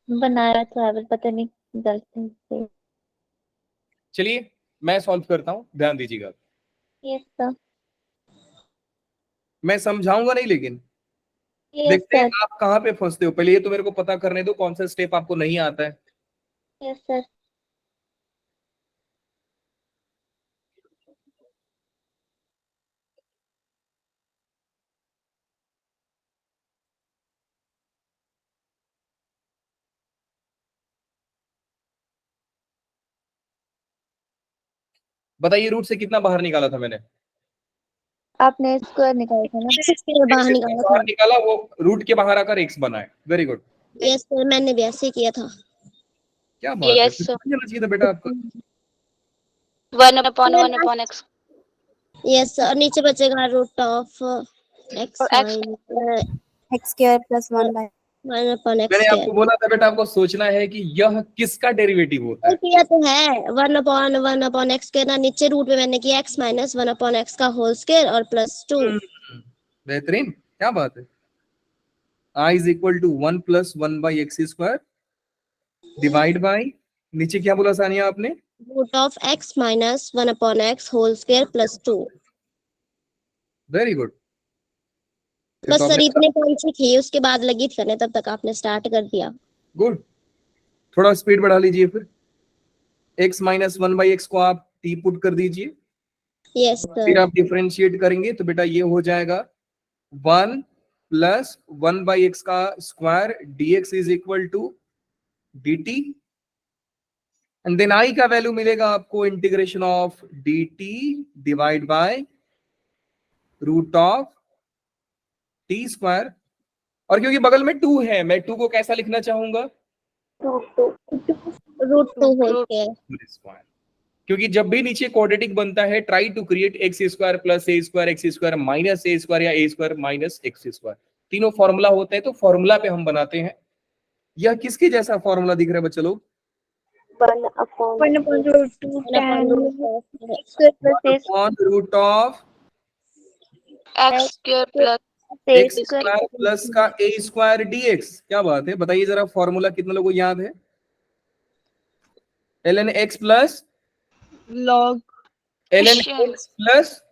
बनाया था पर पता नहीं गलती से।
चलिए मैं सॉल्व करता हूं, ध्यान दीजिएगा।
Yes sir.
मैं समझाऊंगा नहीं, लेकिन
यस
देखते हैं
सर।
आप कहाँ पे फंसते हो। पहले ये तो मेरे को पता करने दो कौन सा स्टेप आपको नहीं आता है।
Yes sir.
बताइए, रूट से कितना बाहर निकाला था मैंने?
आपने स्क्वायर निकाला था ना?
बाहर
X
निकाला
बाहर
था।
निकाला, वो रूट के बाहर आकर एक्स बना है। Very good.
यस सर, मैंने भी ऐसे किया था।
क्या बात है,
Yes,
फिर
sir.
समझ जाना चाहिए था बेटा आपका।
1/1 x.
यस और नीचे बचेगा रूट ऑफ एक्स
और x
x square plus 1 by
1/x
मैंने
स्क्वायर।
आपको बोला था बेटा आपको सोचना है कि यह किसका डेरिवेटिव होता है।
किया तो है 1/1/x स्क्वायर ना, नीचे रूट में मैंने किया x माइनस 1/x का होल स्क्वायर और +2।
बेहतरीन, क्या बात है। I is equal to 1 plus 1 by x square divide by, नीचे क्या बोला सानिया आपने?
रूट ऑफ x माइनस 1/x whole square +2।
Very good.
बस सर इतने पॉइंट्स ही थी, उसके बाद लगी थी करने, तब तक आपने स्टार्ट कर दिया।
गुड, थोड़ा स्पीड बढ़ा लीजिए फिर। x माइनस 1 बाई एक्स को आप t पुट कर दीजिए,
यस
फिर
सर।
आप डिफरेंशिएट करेंगे तो बेटा ये हो जाएगा 1 प्लस 1 बाई एक्स का square dx is equal to dt, and then i का वैल्यू मिलेगा आपको integration of dt divide by root of t square. और क्योंकि बगल में 2 है, मैं 2 को कैसा लिखना चाहूंगा?
Root 2 whole square.
क्योंकि जब भी नीचे क्वाड्रेटिक बनता है, try to create x square plus a square, x square minus a square या a square minus x square, तीनों फॉर्मूला होते हैं, तो फॉर्मूला पे हम बनाते हैं। यह किसके जैसा फॉर्मूला दिख रहा है बच्चों लोग?
1/√2 tan
root of
x square plus
x square plus का ए स्क्वायर डीएक्स। क्या बात है, बताइए जरा फॉर्मूला कितने लोगों को याद है? ln x plus
log
ln x plus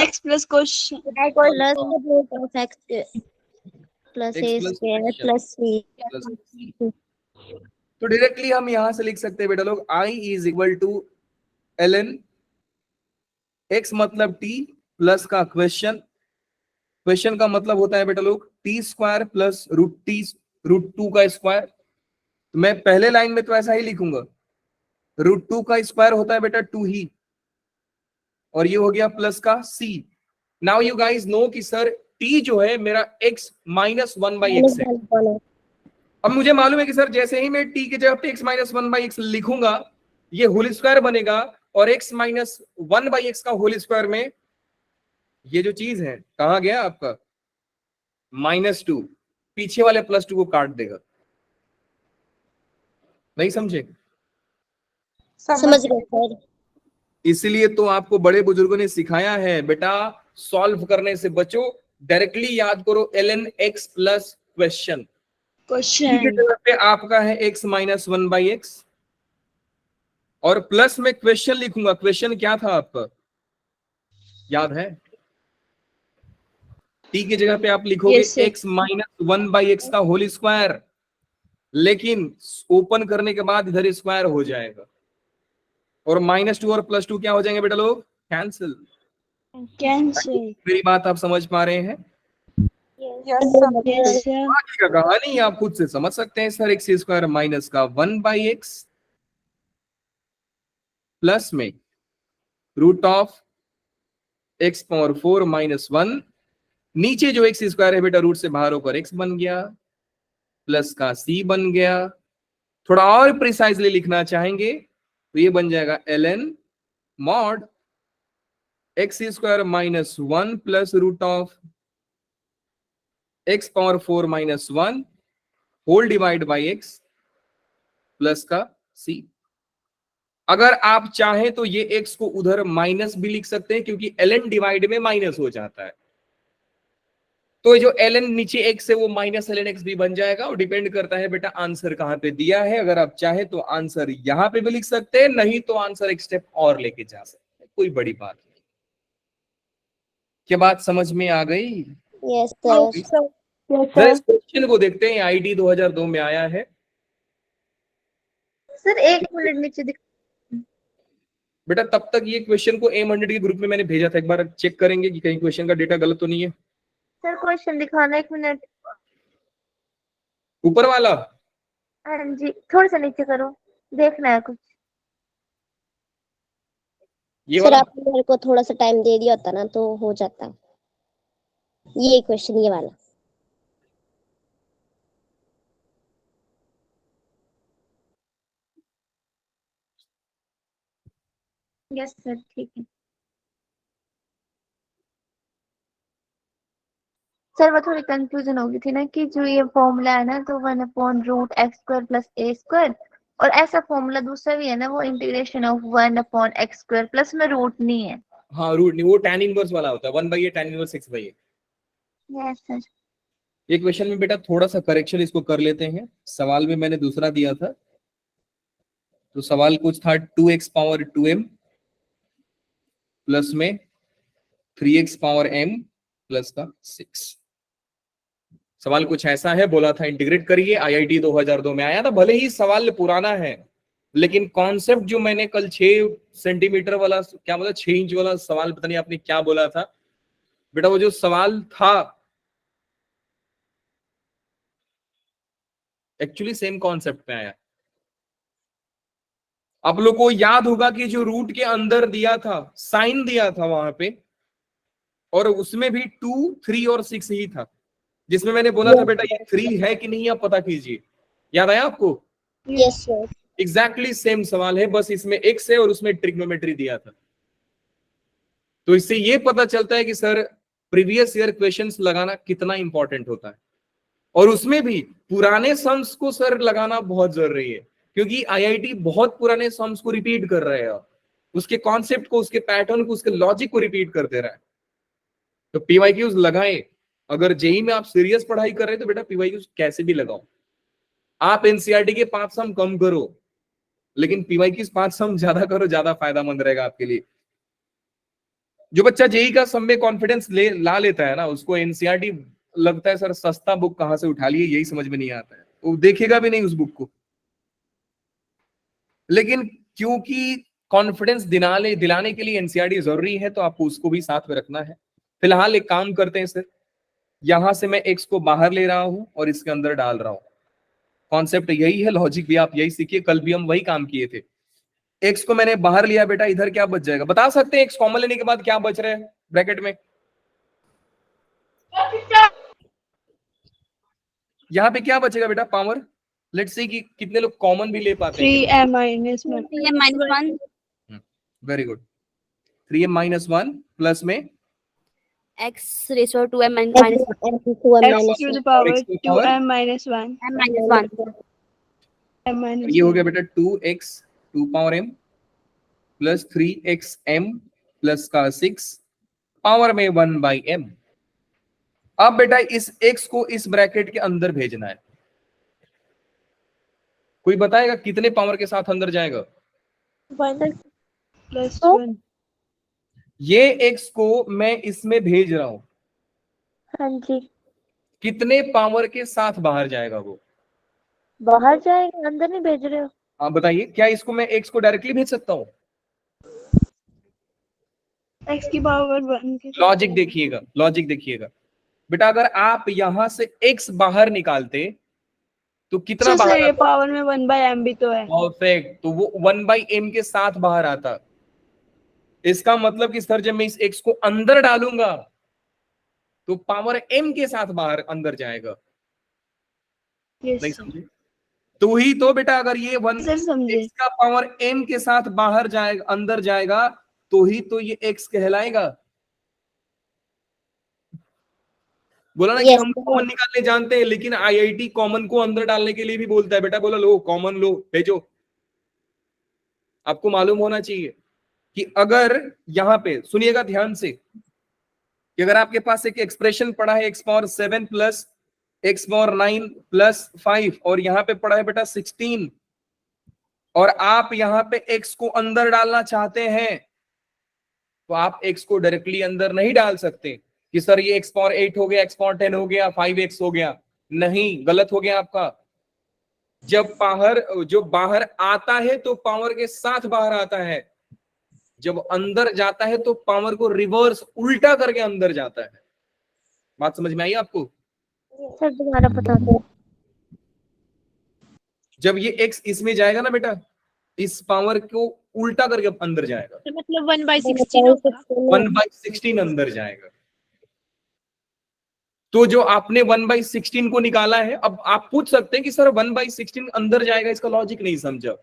x plus question
plus root of x plus
x
a
plus
square
question
plus c।
plus। तो डायरेक्टली हम यहां से लिख सकते हैं बेटा लोग, i is equal to ln x मतलब t प्लस का क्वेश्चन, क्वेश्चन का मतलब होता है बेटा लोग टी स्क्वायर प्लस रूट 2 का स्क्वायर। तो मैं पहले लाइन में तो ऐसा ही लिखूंगा, रूट 2 का स्क्वायर होता है बेटा 2 ही, और ये हो गया प्लस का c। Now you guys know कि सर t जो है मेरा x माइनस 1 बाई एक्स है। अब मुझे मालूम है कि सर जैसे ही मैं t के जगह पे x माइनस 1 बाई एक्स लिखूंगा, ये होल स्क्वायर बनेगा, और x माइनस 1 बाई एक्स का होल स्क्वायर में ये जो चीज है कहां गया आपका -2, पीछे वाले +2 को काट देगा। नहीं समझे?
समझ गए सर।
इसलिए तो आपको बड़े बुजुर्गों ने सिखाया है बेटा, सॉल्व करने से बचो, डायरेक्टली याद करो ln x plus question.
Question
पे आपका है x माइनस 1 बाई एक्स, और प्लस में क्वेश्चन लिखूंगा। क्वेश्चन क्या था आपका, याद है? t की जगह पे आप लिखोगे
Yes, sir.
x minus 1 by x का होल स्क्वायर, लेकिन ओपन करने के बाद इधर स्क्वायर हो जाएगा, और -2 और +2 क्या हो जाएंगे बेटा लोग? कैंसिल।
कैंसिल।
मेरी बात आप समझ पा रहे हैं?
Yes sir.
बाकी का कहानी आप खुद से समझ सकते हैं सर। एक्स स्क्वायर माइनस का 1 बाई एक्स प्लस में root of x power 4 minus 1, नीचे जो एक्स स्क्वायर है बेटा रूट से बाहर होकर एक्स बन गया, प्लस का सी बन गया। थोड़ा और प्रिसाइजली लिखना चाहेंगे तो ये बन जाएगा ln mod x square minus 1 plus root of x power 4 minus 1 whole divide by x plus का सी। अगर आप चाहें तो ये x को उधर माइनस भी लिख सकते हैं, क्योंकि ln डिवाइड में माइनस हो जाता है, तो जो ln नीचे x है वो माइनस ln x भी बन जाएगा। और डिपेंड करता है बेटा आंसर कहां पे दिया है। अगर आप चाहे तो आंसर यहां पे भी लिख सकते हैं, नहीं तो आंसर एक स्टेप और लेके जा सकते हैं, कोई बड़ी बात नहीं। क्या बात समझ में आ गई?
Yes sir.
जरा इस क्वेश्चन को देखते हैं, आईडी 2002 में आया है।
सर 1 मिनट नीचे दिख
बेटा तब तक ये क्वेश्चन को M100 के ग्रुप में मैंने भेजा था, एक बार चेक करेंगे कि कहीं क्वेश्चन का डेटा गलत तो नहीं है।
सर क्वेश्चन दिखाना 1 मिनट।
ऊपर वाला
हाँ जी थोड़ा सा नीचे करो, देखना है कुछ।
ये
सर
वाला
आपने मेरे को थोड़ा सा टाइम दे दिया होता ना तो हो जाता। ये क्वेश्चन ये वाला।
यस सर, ठीक है सर। वो थोड़ी कंफ्यूजन हो गई थी ना कि जो ये फॉर्मूला है ना, तो 1/√x² + a², और ऐसा फॉर्मूला दूसरा भी है ना, वो इंटीग्रेशन ऑफ 1/x² प्लस में रूट नहीं है।
हाँ रूट नहीं, वो tan इनवर्स वाला होता है, 1/a tan inverse 6/a।
Yes sir.
ये क्वेश्चन में बेटा थोड़ा सा करेक्शन इसको कर लेते हैं, सवाल में मैंने दूसरा दिया था, तो सवाल कुछ था 2x पावर 2m प्लस में 3x पावर m प्लस का 6। सवाल कुछ ऐसा है, बोला था इंटीग्रेट करिए, IIT 2002 में आया था। भले ही सवाल पुराना है, लेकिन कॉन्सेप्ट जो मैंने कल 6 सेंटीमीटर वाला, क्या बोला, 6 इंच वाला सवाल, पता नहीं आपने क्या बोला था बेटा, वो जो सवाल था एक्चुअली सेम कॉन्सेप्ट पे आया। आप लोग को याद होगा कि जो रूट के अंदर दिया था, साइन दिया था वहां पे, और उसमें भी 2, 3 और 6 ही था, जिसमें मैंने बोला था बेटा ये 3 है कि नहीं आप पता कीजिए। याद आया आपको?
Yes sir.
एग्जैक्टली सेम सवाल है, बस इसमें x है और उसमें ट्रिग्नोमेट्री दिया था। तो इससे ये पता चलता है कि सर प्रीवियस ईयर क्वेश्चंस लगाना कितना इंपॉर्टेंट होता है, और उसमें भी पुराने सम्स को सर लगाना बहुत जरूरी है, क्योंकि आईआईटी बहुत पुराने सम्स को रिपीट कर रहे हैं, उसके कॉन्सेप्ट को, उसके पैटर्न को, उसके लॉजिक को रिपीट कर दे रहा है। तो पीवाईक्यूज लगाएं। अगर जेई में आप सीरियस पढ़ाई कर रहे हैं तो बेटा पीवाईक्यूज कैसे भी लगाओ। आप एनसीईआरटी के 5 सम कम करो, लेकिन पीवाईक्यूज 5 सम ज्यादा करो, ज्यादा फायदेमंद रहेगा आपके लिए। जो बच्चा जेई का सम में कॉन्फिडेंस ला लेता है ना, उसको एनसीईआरटी लगता है सर सस्ता बुक कहां से उठा लिए, यही समझ में नहीं आता है, वो देखेगा भी नहीं उस बुक को। लेकिन क्योंकि कॉन्फिडेंस दिलाने के लिए एनसीईआरटी जरूरी है, तो आपको उसको भी साथ में रखना है। फिलहाल एक काम करते हैं सर, यहां से मैं x को बाहर ले रहा हूं और इसके अंदर डाल रहा हूं। कॉन्सेप्ट यही है, लॉजिक भी आप यही सीखिए, कल भी हम वही काम किए थे। x को मैंने बाहर लिया बेटा, इधर क्या बच जाएगा बता सकते हैं? x कॉमन लेने के बाद क्या बच रहे हैं ब्रैकेट में? यहाँ पे क्या बचेगा बेटा पावर? लेट्स सी कि कितने लोग कॉमन भी ले पाते हैं।
3m-1
3m-1
very good. 3m-1 plus में
x raised to 2m
x to the power
x to the power
2m-1
m-1
m-1
ये हो गया बेटा 2x 2 power m plus 3xm plus का 6 पावर में 1/m। अब बेटा इस x को इस ब्रैकेट के अंदर भेजना है। कोई बताएगा कितने पावर के साथ अंदर जाएगा?
+1
ये x को मैं इसमें भेज रहा हूं,
हाँ जी,
कितने पावर के साथ बाहर जाएगा वो?
बाहर जाएगा, अंदर नहीं भेज रहे हो?
आप बताइए, क्या इसको मैं x को डायरेक्टली भेज सकता हूं?
x की पावर 1 के
लॉजिक देखिएगा, लॉजिक देखिएगा बेटा, अगर आप यहां से x बाहर निकालते तो कितना
अच्छा
बाहर
सर, ये
आता?
पावर में 1/m भी तो है।
परफेक्ट, तो वो 1/m के साथ बाहर आता। इसका मतलब कि सर जब मैं इस x को अंदर डालूंगा तो पावर m के साथ बाहर अंदर जाएगा।
यस
नहीं समझे? तो ही तो बेटा, अगर ये
सर समझे।
x का पावर m के साथ बाहर जाएगा, अंदर जाएगा, तो ही तो ये x कहलाएगा। बोला ना कि
Yes,
हम कॉमन निकालने जानते हैं, लेकिन आईआईटी कॉमन को अंदर डालने के लिए भी बोलता है, बेटा बोला लो कॉमन लो भेजो। आपको मालूम होना चाहिए कि अगर यहां पे सुनिएगा ध्यान से, कि अगर आपके पास एक एक्सप्रेशन पड़ा है x⁻7 प्लस x⁻9 प्लस 5, और यहां पे पड़ा है बेटा 16, और आप यहां पे x को अंदर डालना चाहते हैं, तो आप x को डायरेक्टली अंदर नहीं डाल सकते कि सर ये x⁻8 हो गया, x⁻10 हो गया, 5x हो गया। नहीं, गलत हो गया आपका। जब जो बाहर आता है तो पावर के साथ बाहर आता है, जब अंदर जाता है तो पावर को रिवर्स उल्टा करके अंदर जाता है। बात समझ में आई आपको?
सर दोबारा बता दो।
जब ये x इसमें जाएगा ना बेटा, इस पावर को उल्टा करके अंदर जाएगा,
मतलब 1/16 होगा।
1/16 अंदर जाएगा। तो जो आपने 1/16 को निकाला है, अब आप पूछ सकते हैं कि सर 1/16 अंदर जाएगा, इसका लॉजिक नहीं समझा।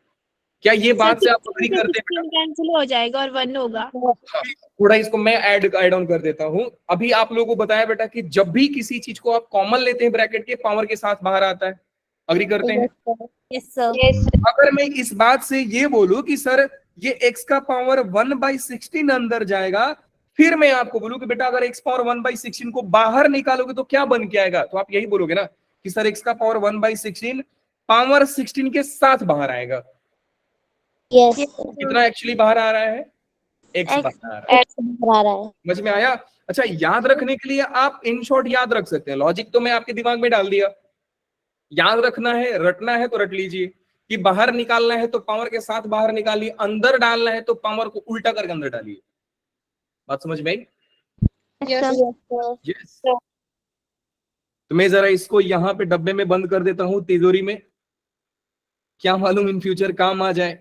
क्या ये बात से आप अग्री करते हैं बेटा?
कैंसिल हो जाएगा और 1 होगा।
थोड़ा इसको मैं ऐड ऑन कर देता हूं। अभी आप लोगों को बताया बेटा कि जब भी किसी चीज को आप कॉमन लेते हैं ब्रैकेट के, पावर के साथ बाहर आता है। अग्री करते हैं?
Yes, sir.
अगर मैं इस बात से ये बोलूं कि सर ये x का पावर 1/16 अंदर जाएगा, फिर मैं आपको बोलूं कि बेटा अगर x पावर 1/16 को बाहर निकालोगे तो क्या बन के आएगा, तो आप यही बोलोगे ना कि सर x का पावर 1/16 पावर 16 के साथ बाहर आएगा।
यस
कितना एक्चुअली बाहर आ रहा है? x बाहर आ रहा है।
आ रहा है।
समझ में आया? अच्छा, याद रखने के लिए आप इन शॉर्ट याद रख सकते हैं। लॉजिक तो मैं आपके दिमाग में डाल दिया। याद रखना है, रटना है तो रट लीजिए कि बाहर निकालना है तो पावर के साथ बाहर निकालिए, अंदर डालना है तो पावर को उल्टा करके अंदर डालिए। बात समझ में आई? यस। तो मैं जरा इसको यहां पे डब्बे में बंद कर देता हूं, तिजोरी में। क्या मालूम इन फ्यूचर काम आ जाए।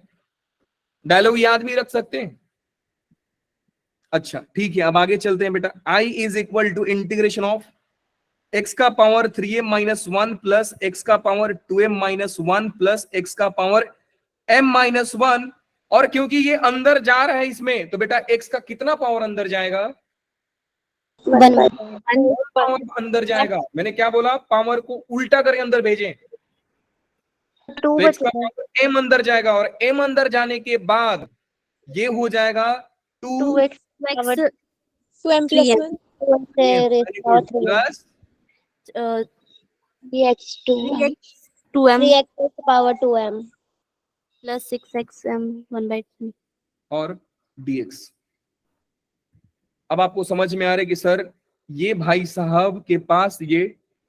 डायलॉग याद भी रख सकते हैं। अच्छा ठीक है, अब आगे चलते हैं बेटा। I is equal to integration of x का power 3m minus 1 plus x का power 2m minus 1 plus x का पावर m माइनस 1। और क्योंकि ये अंदर जा रहा है इसमें, तो बेटा x का कितना पावर अंदर जाएगा? पावर अंदर जाएगा। मैंने क्या बोला? पावर को उल्टा करके अंदर भेजें। तो x का पावर m अंदर जाएगा, और m अंदर जाने के बाद ये हो जाएगा 2x
2m plus 1
plus
x2
2m
3x to the power 2m
plus 6xm 1/3.
और dx। अब आपको समझ में आ रहा है कि सर ये भाई साहब के पास ये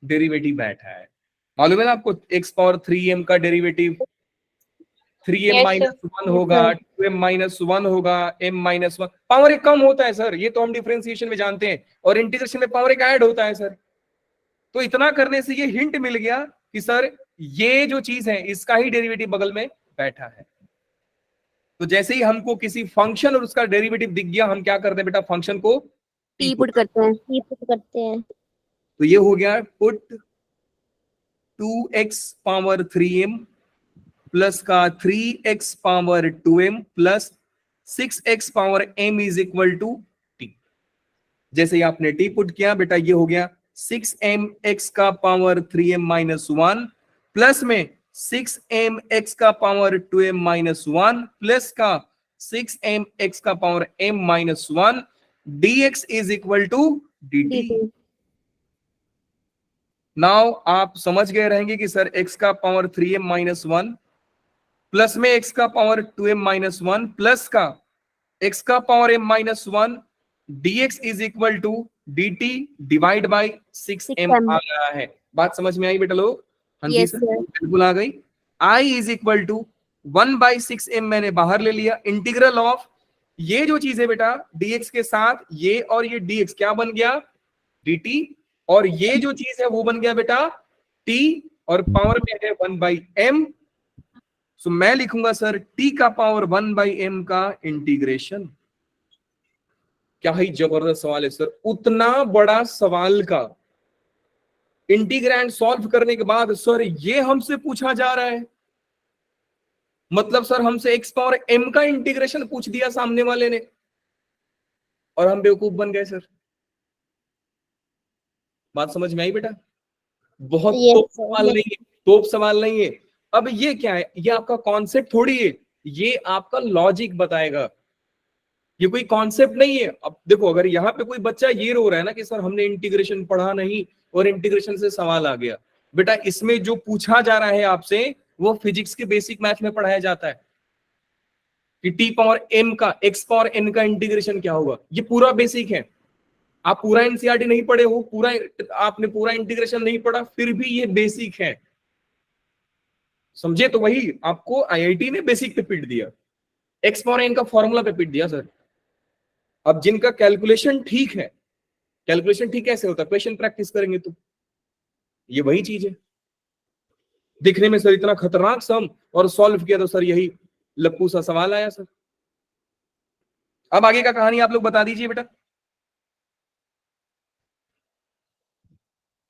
डेरिवेटिव बैठा है। मालूम है ना आपको x पावर 3m का डेरिवेटिव 3m माइनस 1 होगा, 2m माइनस 1 होगा, m माइनस 1। पावर एक कम होता है सर, ये तो हम डिफरेंशिएशन में जानते हैं, और इंटीग्रेशन में पावर एक ऐड होता है सर। तो इतना करने से ये हिंट मिल गया कि सर ये जो चीज है इसका ही डेरिवेटिव बगल में बैठा है। तो जैसे ही हमको किसी फंक्शन और उसका डेरिवेटिव दिख गया, हम क्या करते हैं बेटा? फंक्शन को
T पुट करते हैं।
तो ये हो गया put 2x power 3m plus का 3x power 2m plus 6x power m is equal to t। जैसे ही आपने t पुट किया बेटा, ये हो गया 6m x का पावर 3m माइनस 1 प्लस में 6m x का पावर 2m माइनस 1 प्लस का 6m x का power m minus 1 dx is equal to dt। Now आप समझ गए रहेंगे कि सर x का पावर 3m माइनस 1 प्लस में x का पावर 2m माइनस 1 प्लस का x का power m minus 1 dx is equal to dt divide by 6m आ रहा है। बात समझ में आई बेटा लोग? हाँ जी
Yes,
सर,
sir.
बिल्कुल आ गई। I is equal to 1/6m मैंने बाहर ले लिया। इंटीग्रल ऑफ ये जो चीज है बेटा dx के साथ, ये और ये dx क्या बन गया? dt। और ये जो चीज है वो बन गया बेटा t, और पावर में है 1/m। सो मैं लिखूंगा सर t का पावर 1/m का इंटीग्रेशन। क्या ही जबरदस्त सवाल है सर। उतना बड़ा सवाल का इंटीग्रैंड सॉल्व करने के बाद सर ये हमसे पूछा जा रहा है, मतलब सर हमसे x पावर m का इंटीग्रेशन पूछ दिया सामने वाले ने, और हम बेवकूफ बन गए सर। बात समझ में आई बेटा? बहुत तोप सवाल नहीं है, तोप सवाल नहीं है। अब ये क्या है? ये आपका कॉन्सेप्ट थोड़ी है, ये आपका लॉजिक बताएगा। ये कोई कॉन्सेप्ट नहीं है। अब देखो, अगर यहाँ पे कोई बच्चा ये रो रहा है ना कि सर हमने इंटीग्रेशन पढ़ा नहीं और इंटीग्रेशन से सवाल आ गया, बेटा इसमें जो पूछा जा रहा है आपसे वो फिजिक्स के बेसिक मैथ में पढ़ाया जाता है कि टी पावर एम का एक्स पावर एन का इंटीग्रेशन क्या होगा। ये पूरा बेसिक है। आप पूरा एनसीईआरटी नहीं पढ़े हो, आपने पूरा इंटीग्रेशन नहीं पढ़ा, फिर भी ये बेसिक है, समझे? तो वही आपको आईआईटी ने बेसिक पे पीट दिया, एक्स पावर एन का फॉर्मूला पे पीट दिया सर। अब जिनका कैलकुलेशन ठीक है, कैलकुलेशन ठीक कैसे होता है? क्वेश्चन प्रैक्टिस करेंगे तो ये वही चीज है। दिखने में सर इतना खतरनाक सम, और सॉल्व किया तो सर यही लप्पू सा सवाल आया सर। अब आगे का कहानी आप लोग बता दीजिए बेटा।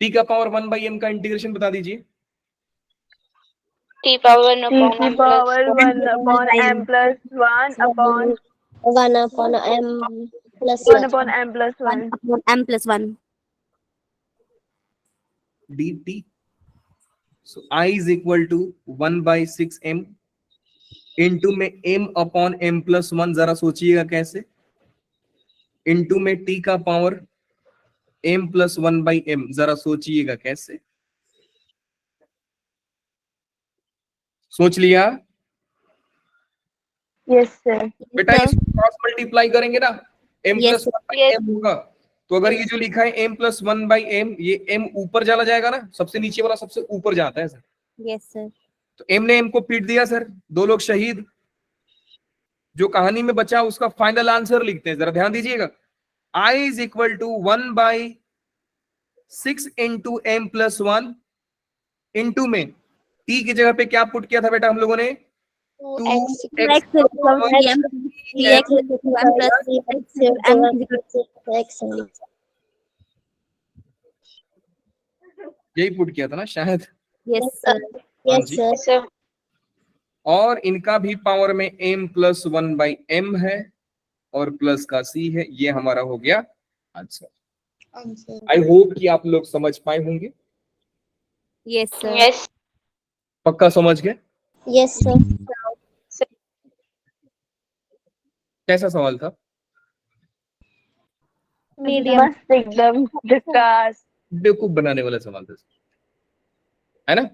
टी का पावर 1/m का इंटीग्रेशन बता दीजिए।
t power 1
t
upon
की
m plus
power 1 upon m plus 1 upon
1 upon m plus
1 upon m plus
1
1
upon m plus 1.
dt. So I is equal to 1 by 6m into में m upon m plus 1, जरा सोचिएगा कैसे, into में t का power m plus 1 by m, जरा सोचिएगा कैसे, सोच लिया
यस सर
बेटा?
Sir.
इसको क्रॉस मल्टीप्लाई करेंगे ना, m
Yes,
plus
sir.
1 by
Yes.
m होगा, तो अगर ये जो लिखा है m प्लस 1 बाई m, ये m ऊपर चला जाएगा ना, सबसे नीचे वाला सबसे ऊपर जाता है सर,
Yes, sir.
तो m ने m को पीट दिया सर, 2 लोग शहीद। जो कहानी में बचा उसका फाइनल आंसर लिखते हैं, जरा ध्यान दीजिएगा। I is equal to 1 by 6 into m plus 1 into में t की जगह पे क्या पुट किया था बेटा हम लोगों ने?
2x
2x is equal to m, 3x is equal to m plus 6x, m is equal to
x
यही पुट किया था ना शायद?
yes, sir.
हाँ
yes
जी।
sir
sir.
और इनका भी पावर में m प्लस 1 बाई m है और प्लस का c है, ये हमारा हो गया आंसर।
आंसर।
आई होप कि आप लोग समझ पाए होंगे।
Yes, sir.
Yes.
पक्का समझ गए?
yes sir
कैसा सवाल था?
मीडियम मस्त एकदम झकास
बेवकूफ बनाने वाला सवाल था, है ना?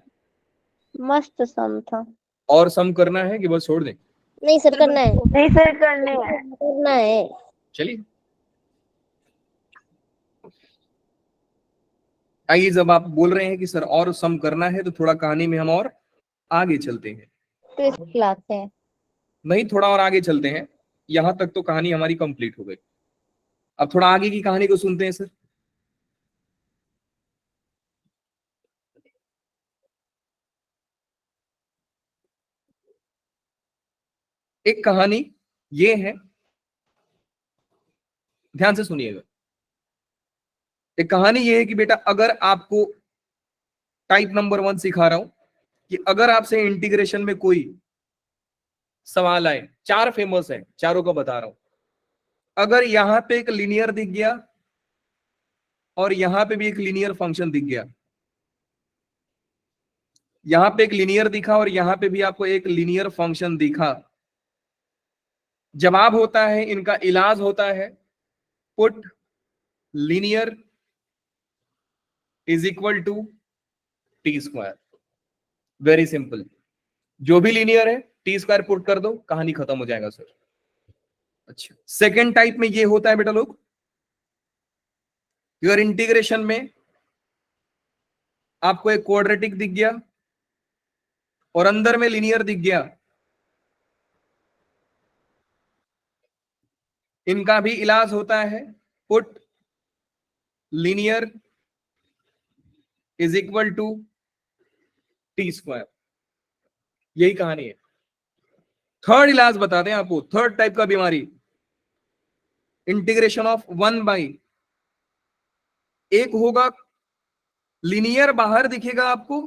मस्त सम था।
और सम करना है कि बस छोड़ दें?
नहीं सर करना है,
नहीं सर करने हैं
करना है।
चलिए आइए, जब आप बोल रहे हैं कि सर और सम करना है तो थोड़ा कहानी में हम और आगे चलते हैं।
ट्विस्ट क्लास है।
नहीं, थोड़ा और आगे चलते हैं, यहां तक तो कहानी हमारी कंप्लीट हो गई। अब थोड़ा आगे की कहानी को सुनते हैं सर। एक कहानी ये है, ध्यान से सुनिएगा। एक कहानी ये है कि बेटा अगर आपको टाइप नंबर 1 सिखा रहा हूं कि अगर आपसे इंटीग्रेशन में कोई सवाल आए, 4 फेमस है, चारों को बता रहा हूं। अगर यहां पे एक लीनियर दिख गया और यहां पे भी एक लीनियर फंक्शन दिख गया, यहां पे एक लीनियर दिखा और यहां पे भी आपको एक लीनियर फंक्शन दिखा, जवाब होता है, इनका इलाज होता है put linear is equal to t square. Very simple, जो भी लीनियर है टी स्क्वायर पुट कर दो, कहानी खत्म हो जाएगा सर। अच्छा, सेकेंड टाइप में ये होता है बेटा लोग, अगर इंटीग्रेशन में आपको एक क्वाड्रेटिक दिख गया और अंदर में लीनियर दिख गया, इनका भी इलाज होता है put linear is equal to t square. यही कहानी है। थर्ड इलाज बता दें आपको, थर्ड टाइप का बीमारी, इंटीग्रेशन ऑफ 1 बाई, एक होगा लीनियर बाहर दिखेगा आपको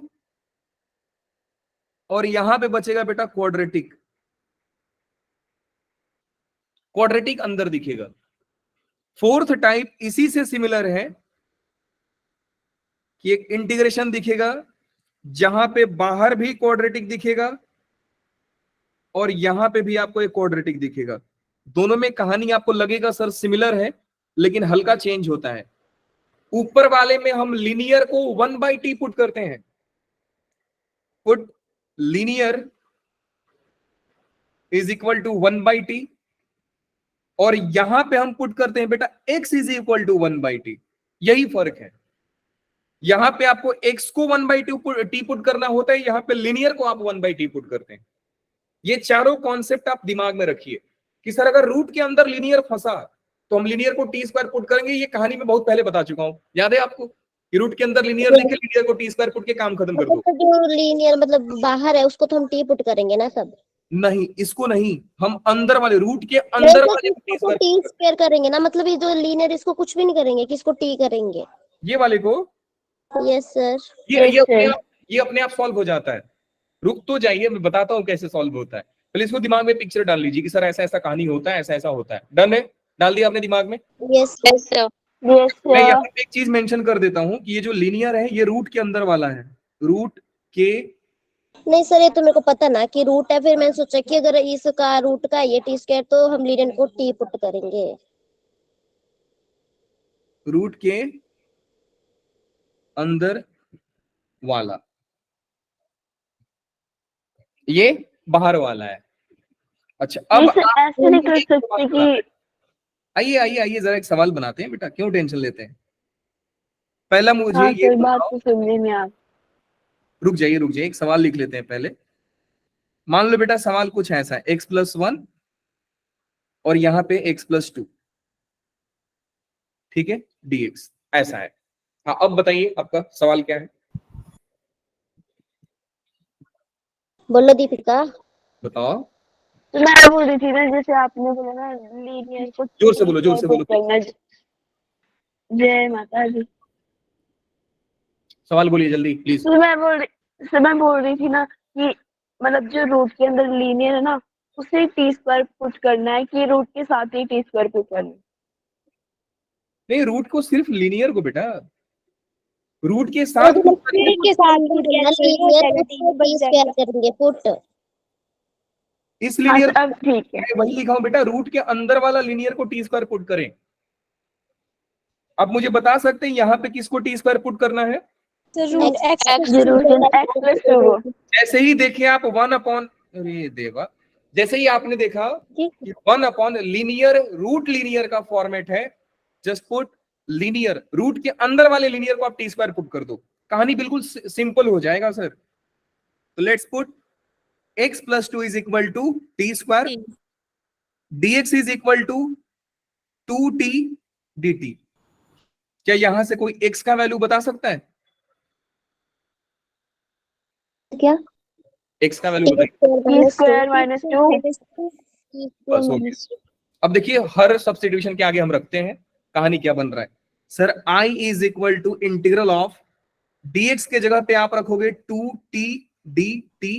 और यहां पे बचेगा बेटा क्वाड्रेटिक, क्वाड्रेटिक अंदर दिखेगा। फोर्थ टाइप इसी से सिमिलर है कि एक इंटीग्रेशन दिखेगा जहां पे बाहर भी क्वाड्रेटिक दिखेगा और यहां पे भी आपको एक क्वाड्रेटिक दिखेगा। दोनों में कहानी आपको लगेगा सर सिमिलर है, लेकिन हल्का चेंज होता है। ऊपर वाले में हम लीनियर को 1 बाई टी पुट करते हैं, put linear is equal to 1 by t, और यहां पे हम पुट करते हैं बेटा x is equal to 1 by t. यही फर्क है, यहां पे आपको x को 1 बाई टी पुट करना होता है, यहां पे लीनियर को आप 1 बाई टी पुट करते हैं। ये चारों कॉन्सेप्ट आप दिमाग में रखिए कि सर अगर रूट के अंदर लीनियर फंसा तो हम लीनियर को टी स्क्वायर पुट करेंगे। ये कहानी में बहुत पहले बता चुका हूं, याद है आपको? कि रूट के अंदर लीनियर दिखे, लीनियर को टी स्क्वायर पुट के काम खत्म कर दो।
तो जो लीनियर मतलब बाहर है उसको तो हम टी पुट करेंगे ना सब?
नहीं, इसको नहीं, हम अंदर वाले रूट के अंदर वाले को टी
इसको टी
स्क्वायर,
स्क्वायर करेंगे ना, मतलब ये जो लीनियर इसको कुछ भी नहीं करेंगे कि इसको टी करेंगे।
ये वाले को,
यस सर
ये अपने आप सॉल्व हो जाता है। रुक तो जाइए, मैं बताता हूँ कैसे सॉल्व होता है। पहले इसको दिमाग में पिक्चर डाल लीजिए कि सर ऐसा ऐसा कहानी होता है, ऐसा ऐसा होता है। डन है? डाल दिया आपने दिमाग में?
Yes
Yes, sir.
यस
मैं यहाँ पे एक चीज मेंशन कर देता हूँ कि ये जो लीनियर है ये रूट के अंदर वाला है, रूट के
नहीं सर, ये तो मेरे को पता ना कि रूट है, फिर मैंने सोचा कि अगर इसका रूट का ये टी स्क्वायर तो हम लीनियर को टी पुट करेंगे।
रूट के अंदर वाला, ये बाहर वाला है। अच्छा अब
ऐसे नहीं कर सकते कि
आइए आइए आइए जरा एक सवाल बनाते हैं बेटा, क्यों टेंशन लेते हैं। पहला मुझे
हाँ
ये
सर, बात
बताओ,
तो समझे नहीं आप।
रुक जाइए, एक सवाल लिख लेते हैं पहले। मान लो बेटा सवाल कुछ ऐसा है, x+1 और यहाँ पे x+2, ठीक है, dx ऐसा है। हाँ अब बताइए आपका सवाल क्या है,
बोलो दीपिका।
बताओ।
तो मैं बोल रही थी ना, जैसे आपने बोला ना लीनियर को
जोर से बोलो, जोर से बोलो।
करना। जय माता दी।
सवाल बोलिए जल्दी प्लीज।
तो मैं बोल रही थी ना कि मतलब जो रूट के अंदर लीनियर है ना, उसे टी स्क्वायर पुट करना है कि रूट के साथ ही टी स्क्वायर पुट करना है?
नहीं, रूट को सिर्फ लीनियर को बेटा, रूट के साथ put करेंगे।
के साथ लीनियर को टी स्क्वायर करेंगे पुट।
इस
हाँ
लीनियर
सर, अब ठीक है।
मैं वही लिखा हूं बेटा, रूट के अंदर वाला लीनियर को टी स्क्वायर पुट करें। अब मुझे बता सकते हैं यहाँ पे किसको टी स्क्वायर पुट करना है?
जरूर x+2
जैसे ही देखे आप 1 अरे देवा, जैसे ही आपने देखा कि 1 लीनियर, रूट लीनियर का फॉर्मेट है, जस्ट पुट लीनियर, रूट के अंदर वाले लीनियर को आप टी स्क्वायर पुट कर दो, कहानी बिल्कुल सिंपल हो जाएगा सर। तो let's put x+2 is equal to t square, dx is equal to 2t dt। क्या यहां से कोई x का वैल्यू बता सकता है?
क्या?
x का वैल्यू बताइए।
t² - 2
बस हो गया। अब देखिए हर सब्स्टिट्यूशन के आगे हम रखते हैं, कहानी क्या बन रहा है sir, I is equal to integral of dx के जगह पे आप रखोगे 2t dt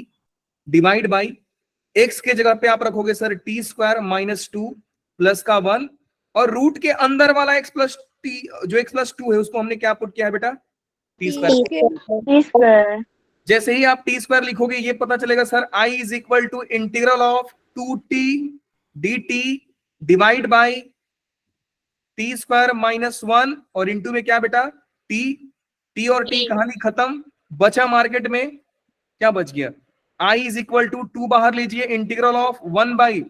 divide by x के जगह पे आप रखोगे सर t² - 2 प्लस का 1, और रूट के अंदर वाला x+t जो x+2 है उसको हमने क्या पुट किया है बेटा? t²। जैसे ही आप t² लिखोगे ये पता चलेगा sir I is equal to integral of 2t dt divide by t² - 1 और इंटू में क्या बेटा? t और t कहानी खत्म, बचा मार्केट में क्या बच गया? I इज इक्वल टू 2 बाहर लीजिए, integral of 1 by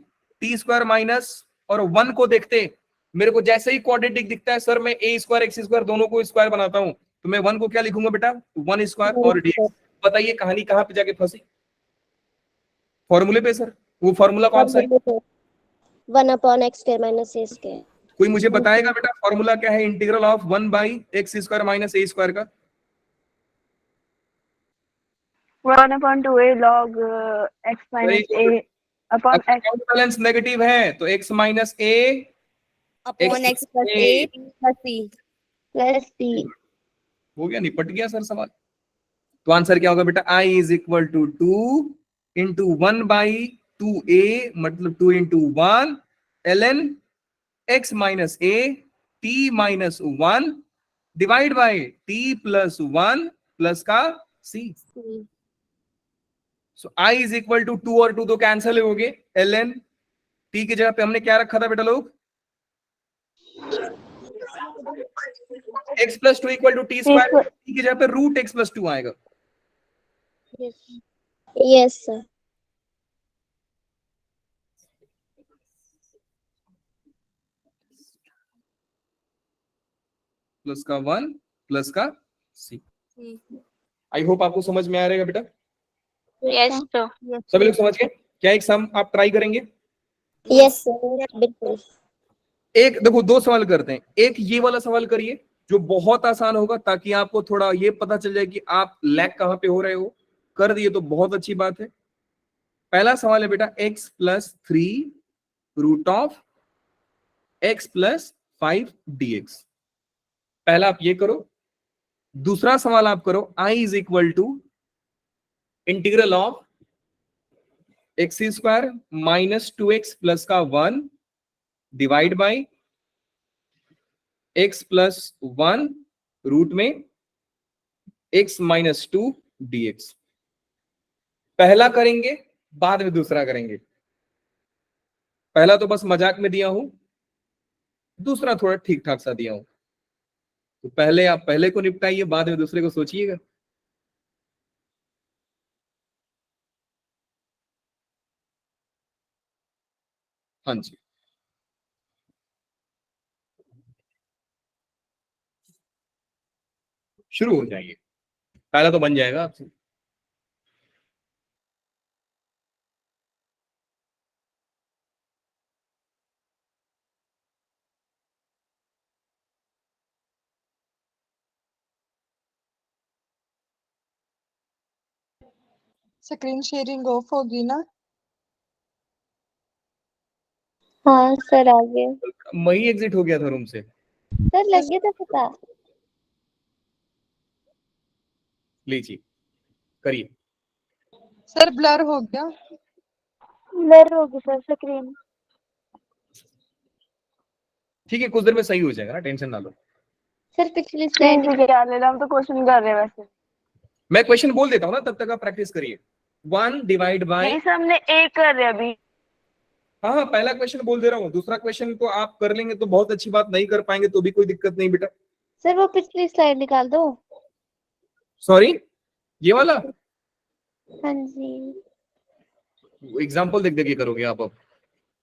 t² minus, और 1 को देखते मेरे को जैसे ही क्वाड्रेटिक दिखता है सर मैं a² x² दोनों को स्क्वायर बनाता हूं, तो मैं 1 को क्या लिखूंगा बेटा? 1² और dx। बताइए कहानी कहां पे जाके फंसी? फॉर्मूले पे सर। वो फॉर्मूला कौन सा है?
1/x² -
कोई मुझे बताएगा बेटा फॉर्मूला क्या है integral of 1 by x² minus a² का?
1/2a log x - a upon x
balance negative है तो x minus a
upon x plus a plus c
plus t।
हो गया, निपट गया सर सवाल। तो आंसर क्या होगा बेटा? I is equal to 2 into 1 by 2a मतलब 2 into 1 ln x minus a t minus 1 divide by t plus 1 plus का c। So I is equal to 2 और 2 तो कैंसिल हो गए, ln t की जगह पे हमने क्या रखा था बेटा लोग? x+2 equal to t square, t की जगह पे रूट x+2 आएगा।
Yes sir.
प्लस का 1 प्लस का c। आई होप आपको समझ में आ रहेगा बेटा,
Yes, sir.
सभी लोग समझ गए? क्या एक सम आप ट्राई करेंगे?
यस सर बिल्कुल।
एक देखो, दो सवाल करते हैं, एक ये वाला सवाल करिए जो बहुत आसान होगा ताकि आपको थोड़ा ये पता चल जाए कि आप लैग कहां पे हो रहे हो। कर दिए तो बहुत अच्छी बात है। पहला सवाल है बेटा x+3 root of x+5 dx। पहला आप ये करो। दूसरा सवाल आप करो I is equal to integral of x square minus 2x plus का 1 divide by x plus 1 root में x माइनस 2 dx। पहला करेंगे बाद में दूसरा करेंगे। पहला तो बस मजाक में दिया हूं, दूसरा थोड़ा ठीक ठाक सा दिया हूं, तो पहले आप पहले को निपटाइए, बाद में दूसरे को सोचिएगा। हाँ जी, शुरू हो जाइए। पहला तो बन जाएगा आपसे।
स्क्रीन शेयरिंग ऑफ होगी ना?
हाँ सर आ गए
मई एग्जिट हो गया था रूम से।
सर, लग गया था पता।
लीजिए करिए।
सर ब्लर हो गया।
ब्लर होगी सर स्क्रीन।
ठीक है, कुछ देर में सही हो जाएगा ना, टेंशन ना लो।
सर पिछली
स्क्रीन
स्लाइड
से क्या लेना, हम तो क्वेश्चन कर रहे हैं वैसे।
मैं क्वेश्चन बोल देता हूँ ना, तब तक आप प्रैक्टिस करिए। 1 डिवाइड बाय,
नहीं सर, हमने एक कर रहे हैं अभी।
हाँ हाँ, पहला क्वेश्चन बोल दे रहा हूँ, दूसरा क्वेश्चन तो आप कर लेंगे तो बहुत अच्छी बात, नहीं कर पाएंगे तो भी कोई दिक्कत नहीं बेटा।
सर वो पिछली स्लाइड निकाल दो।
सॉरी, ये वाला
हाँ जी।
एग्जाम्पल देख देख के करोगे आप अब।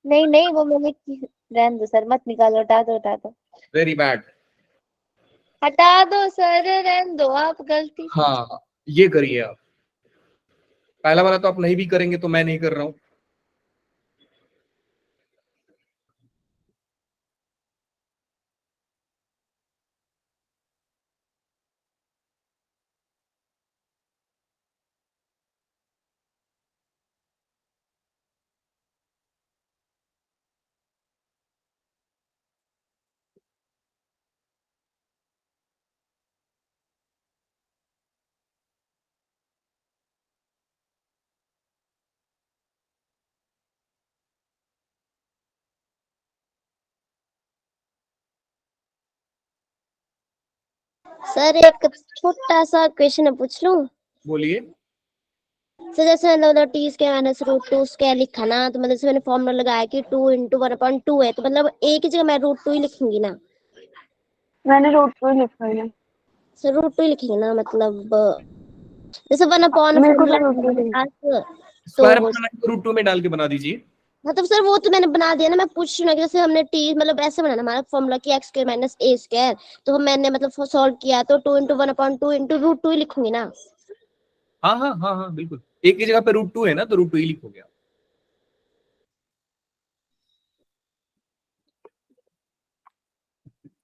नहीं नहीं, वो मैंने रहने दो सर, मत निकालो, हटा दो हटा दो।
Very bad.
हटा दो सर, रहने दो, आप गलती।
हाँ, ये करिए आप। पहला वाला तो आप नहीं भी करेंगे तो मैं नहीं कर रहा हूं।
सर एक छोटा सा क्वेश्चन पूछ लूं?
बोलिए।
सर जैसे मतलब t square minus root 2 square लिखा ना, तो मतलब जैसे मैंने फॉर्मूला लगाया कि 2 × 1/2 है, तो मतलब एक ही जगह मैं √2 ही लिखूंगी ना?
मैंने रूट को ही लिखा है।
सर √2 ही लिखेंगे ना, मतलब जैसे 1/,
मेरे को
फॉर्मूला
तो रूट ही
तो
स्क्वायर बनाना है तो √2 में डाल के बना दीजिए।
मतलब सर वो तो मैंने बना दिया ना, मैं पूछ रही हूँ ना कि जैसे हमने टी मतलब ऐसे बनाना हमारा फॉर्मूला कि x² माइनस a², तो हम मैंने मतलब सॉल्व किया तो 2 × 1/2 × √2 ही लिखूंगी ना?
हाँ हाँ हाँ हाँ बिल्कुल, एक ही जगह पे √2 है ना, तो √2 ही लिखोगे आप।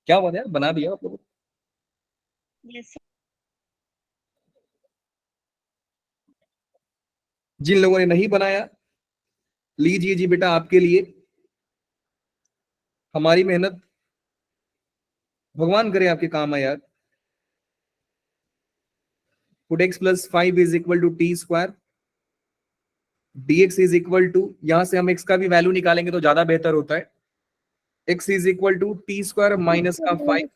क्या बात है यार, बना दिया आप लोगों ने। जिन लोगों ने नहीं बनाया, लीजिए जी बेटा, आपके लिए हमारी मेहनत भगवान करे आपके काम आए यार। पुट x + 5 = t², dx = यहां से हम x का भी वैल्यू निकालेंगे तो ज्यादा बेहतर होता है। x = t² माइनस का 5,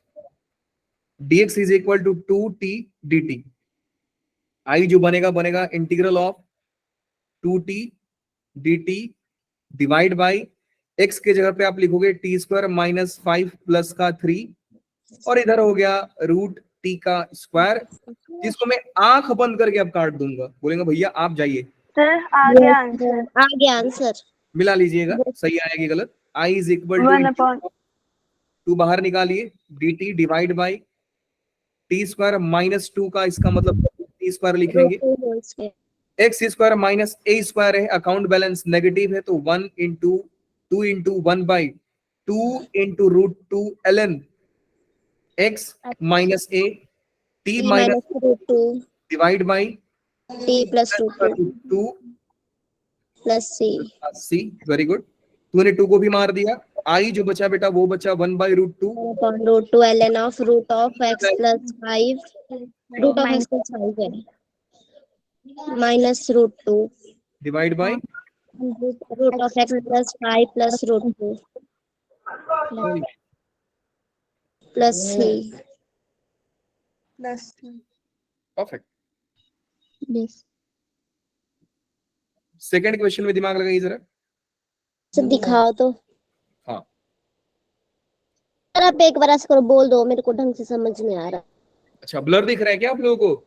dx = 2t dt। आई जो बनेगा integral of 2t dt divide by x के जगह पे आप लिखोगे t² माइनस 5 प्लस का 3, और इधर हो गया √t का स्क्वायर, जिसको मैं आंख बंद करके अब काट दूंगा। बोलेंगे भैया आप जाइए।
सर आ गया आंसर।
आ गया आंसर।
मिला लीजिएगा, सही आएगी गलत। i =
1/,
2 बाहर निकालिए, dt divide by t² minus 2 का, इसका मतलब t² लिखेंगे। x² माइनस a² है, अकाउंट बैलेंस नेगेटिव है, तो 1 × 2 × 1/2 × √2 ln x minus a t minus
-√2
divide by
t + √2 + c।
Very good, तूने 2 को भी मार दिया। i जो बचा बेटा वो बचा 1/√2
√2 ln of √(x + 5) √(x + 5 है। minus root 2
divide by
root of x plus 5 plus root 2 plus 3.
Plus
perfect.
Yes.
Second question में दिमाग लगाइए जरा।
सर दिखाओ तो।
हाँ
सर आप एक बार ऐसे करो, बोल दो, मेरे को ढंग से समझ नहीं आ रहा।
अच्छा, ब्लर दिख रहा है क्या आप लोगों को?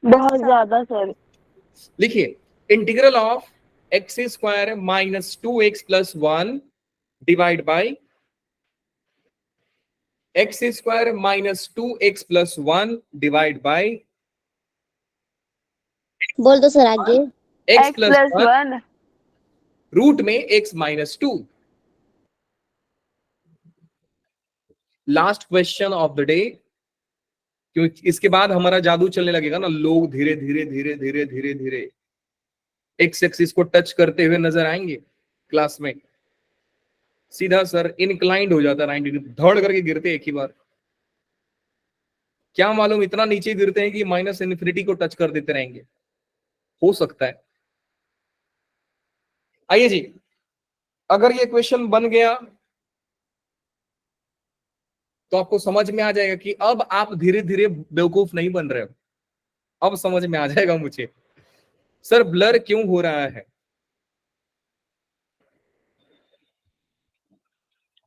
बहुत ज्यादा सर।
लिखिए, integral of x square minus 2x plus 1 divide by x square minus 2x plus 1 divide by
बोल दो सर आगे।
X
x
plus
plus 1
root में x minus 2। Last question of the day, क्योंकि इसके बाद हमारा जादू चलने लगेगा ना, लोग धीरे धीरे धीरे धीरे धीरे धीरे एक्स एक्सिस को टच करते हुए नजर आएंगे क्लास में। सीधा सर इनक्लाइंड हो जाता है 90 डिग्री, धड़ करके गिरते एक ही बार। क्या मालूम इतना नीचे गिरते हैं कि माइनस इन्फिनिटी को टच कर देते रहेंगे, हो सकता है। आइए जी, अगर ये क्वेश्चन बन गया तो आपको समझ में आ जाएगा कि अब आप धीरे धीरे बेवकूफ नहीं बन रहे हो। अब समझ में आ जाएगा मुझे सर ब्लर क्यों हो रहा है।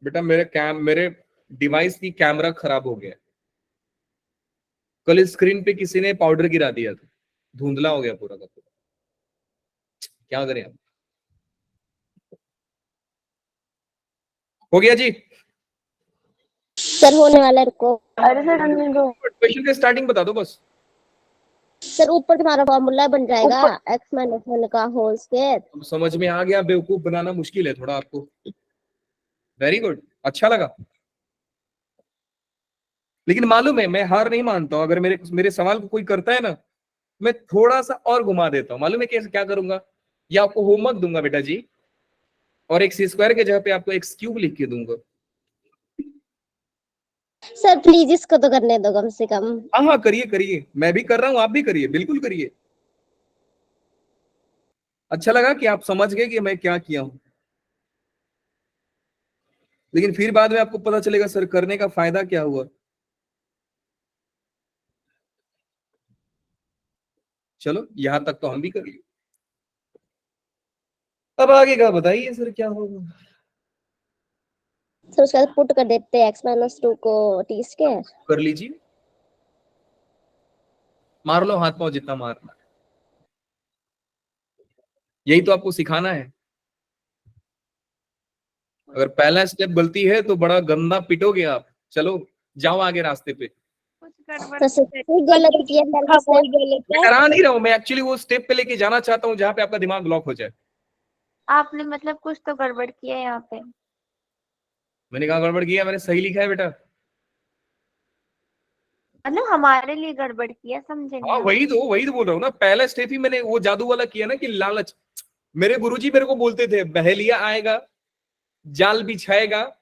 बेटा मेरे डिवाइस की कैमरा खराब हो गया। कल स्क्रीन पे किसी ने पाउडर गिरा दिया था, धुंधला हो गया पूरा का पूरा। क्या करें अब? हो गया जी।
सर होने वाला है, रुको।
अरे सर हमने दो
क्वेश्चन का स्टार्टिंग बता दो बस।
सर ऊपर तुम्हारा फॉर्मूला बन जाएगा x माइनस 1 का होल स्क्वायर।
अब समझ में आ गया, बेवकूफ बनाना मुश्किल है थोड़ा आपको। वेरी गुड, अच्छा लगा। लेकिन मालूम है मैं हार नहीं मानता हूं। अगर मेरे सवाल को कोई करता है ना, मैं थोड़ा सा और घुमा देता हूं। मालूम है कैसे क्या करूंगा? या आपको होमवर्क दूंगा बेटा जी, और एक्स स्क्वायर के जगह पे आपको एक्स क्यूब लिख के दूंगा।
सर प्लीज इसको तो करने दो कम से कम।
हाँ हाँ करिए करिए, मैं भी कर रहा हूं, आप भी करिए, बिल्कुल करिए। अच्छा लगा कि आप समझ गए कि मैं क्या किया हूं। लेकिन फिर बाद में आपको पता चलेगा सर करने का फायदा क्या हुआ। चलो यहां तक तो हम भी कर लिए, अब आगे का बताइए सर क्या होगा।
सर उसके बाद पुट कर देते हैं x माइनस 2 को t स्क्वायर।
कर लीजिए, मार लो हाथ पांव जितना मारना है। यही तो आपको सिखाना है। अगर पहला स्टेप गलती है तो बड़ा गंदा पिटोगे आप। चलो जाओ आगे रास्ते पे।
कुछ गड़बड़
सर कोई गलत किया पहला स्टेप।
मैं डरा नहीं रहा हूं, मैं एक्चुअली वो स्टेप पे लेके जाना चाहता हूं जहां पे आपका दिमाग ब्लॉक हो जाए।
आपने मतलब कुछ तो गड़बड़ किया है यहाँ पे।
मैंने कहा गड़बड़ किया? मैंने सही लिखा है बेटा।
मतलब हमारे लिए गड़बड़ किया, समझे नहीं
हाँ
आप?
वही तो बोल रहा हूँ ना। पहला स्टेप ही मैंने वो जादू वाला किया ना कि लालच। मेरे गुरुजी मेरे को बोलते थे बहेलिया आएगा, जाल बिछाएगा,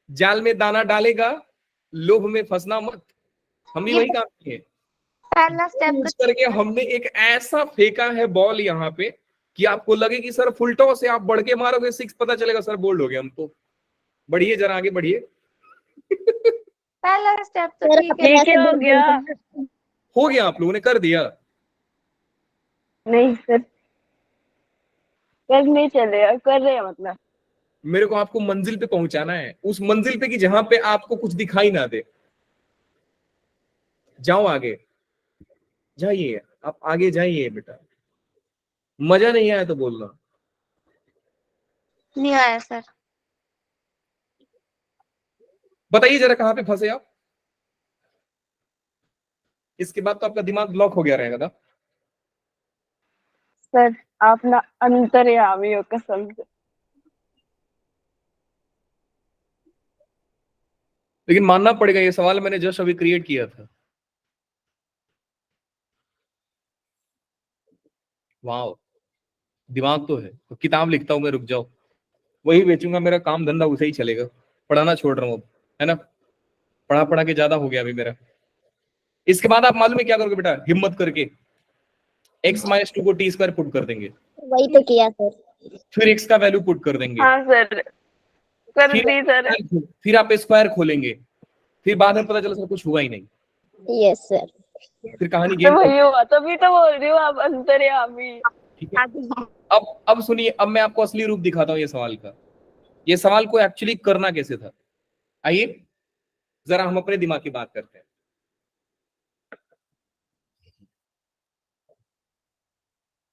जाल में दाना डालेगा, लोभ में फंसना मत। हम भी
ये
वही काम किए।
पहला स्टेप
यूज करके हमने एक ऐसा फेंका है बॉल यहाँ पे कि आपको लगे कि सर फुल टॉस से आप बढ़ के मारोगे 6, पता चलेगा सर बोल्ड हो गया हम तो। बढ़िए जरा आगे बढ़िए।
पहला स्टेप तो
सर
ठीक है।
ये क्या हो गया?
हो गया, आप लोगों ने कर दिया।
नहीं सर कर नहीं चलेगा, कर रहे हैं मतलब।
मेरे को आपको मंजिल पे पहुंचाना है, उस मंजिल पे कि जहां पे आपको कुछ दिखाई ना दे। जाओ आगे जाइए, आप आगे जाइए बेटा। मजा नहीं आया तो बोलना।
नहीं आया सर।
बताइए जरा कहां पे फंसे आप। इसके बाद तो आपका दिमाग ब्लॉक हो गया रहेगा ना।
सर आप ना अंतर्यामी हो कसम से।
लेकिन मानना पड़ेगा ये सवाल मैंने जस्ट अभी क्रिएट किया था। वाह, दिमाग तो है। तो किताब लिखता हूं मैं, रुक जाओ, वही बेचूंगा, मेरा काम धंधा उसे ही चलेगा। पढ़ाना छोड़ रहा हूं अब, है ना। पढ़ा के ज्यादा हो गया अभी मेरा। इसके बाद आप मालूम है क्या करोगे बेटा? हिम्मत करके x माइनस टू को टी स्क्वायर पुट कर देंगे,
वही तो किया सर।
फिर x का वैल्यू पुट कर देंगे,
हाँ सर, कर
फिर
दी सर।
फिर आप स्क्वायर खोलेंगे, फिर बाद में पता चला सर कुछ हुआ ही नहीं,
यस सर।
फिर कहानी
तो
गेम।
वही हुआ, तभी तो बोल रही हूँ आप अंतर्यामी।
ठीक है, अब सुनिए, अब मैं आपको असली रूप दिखाता हूँ ये सवाल का। ये सवाल को एक्चुअली करना कैसे था, आइए जरा हम अपने दिमाग की बात करते हैं।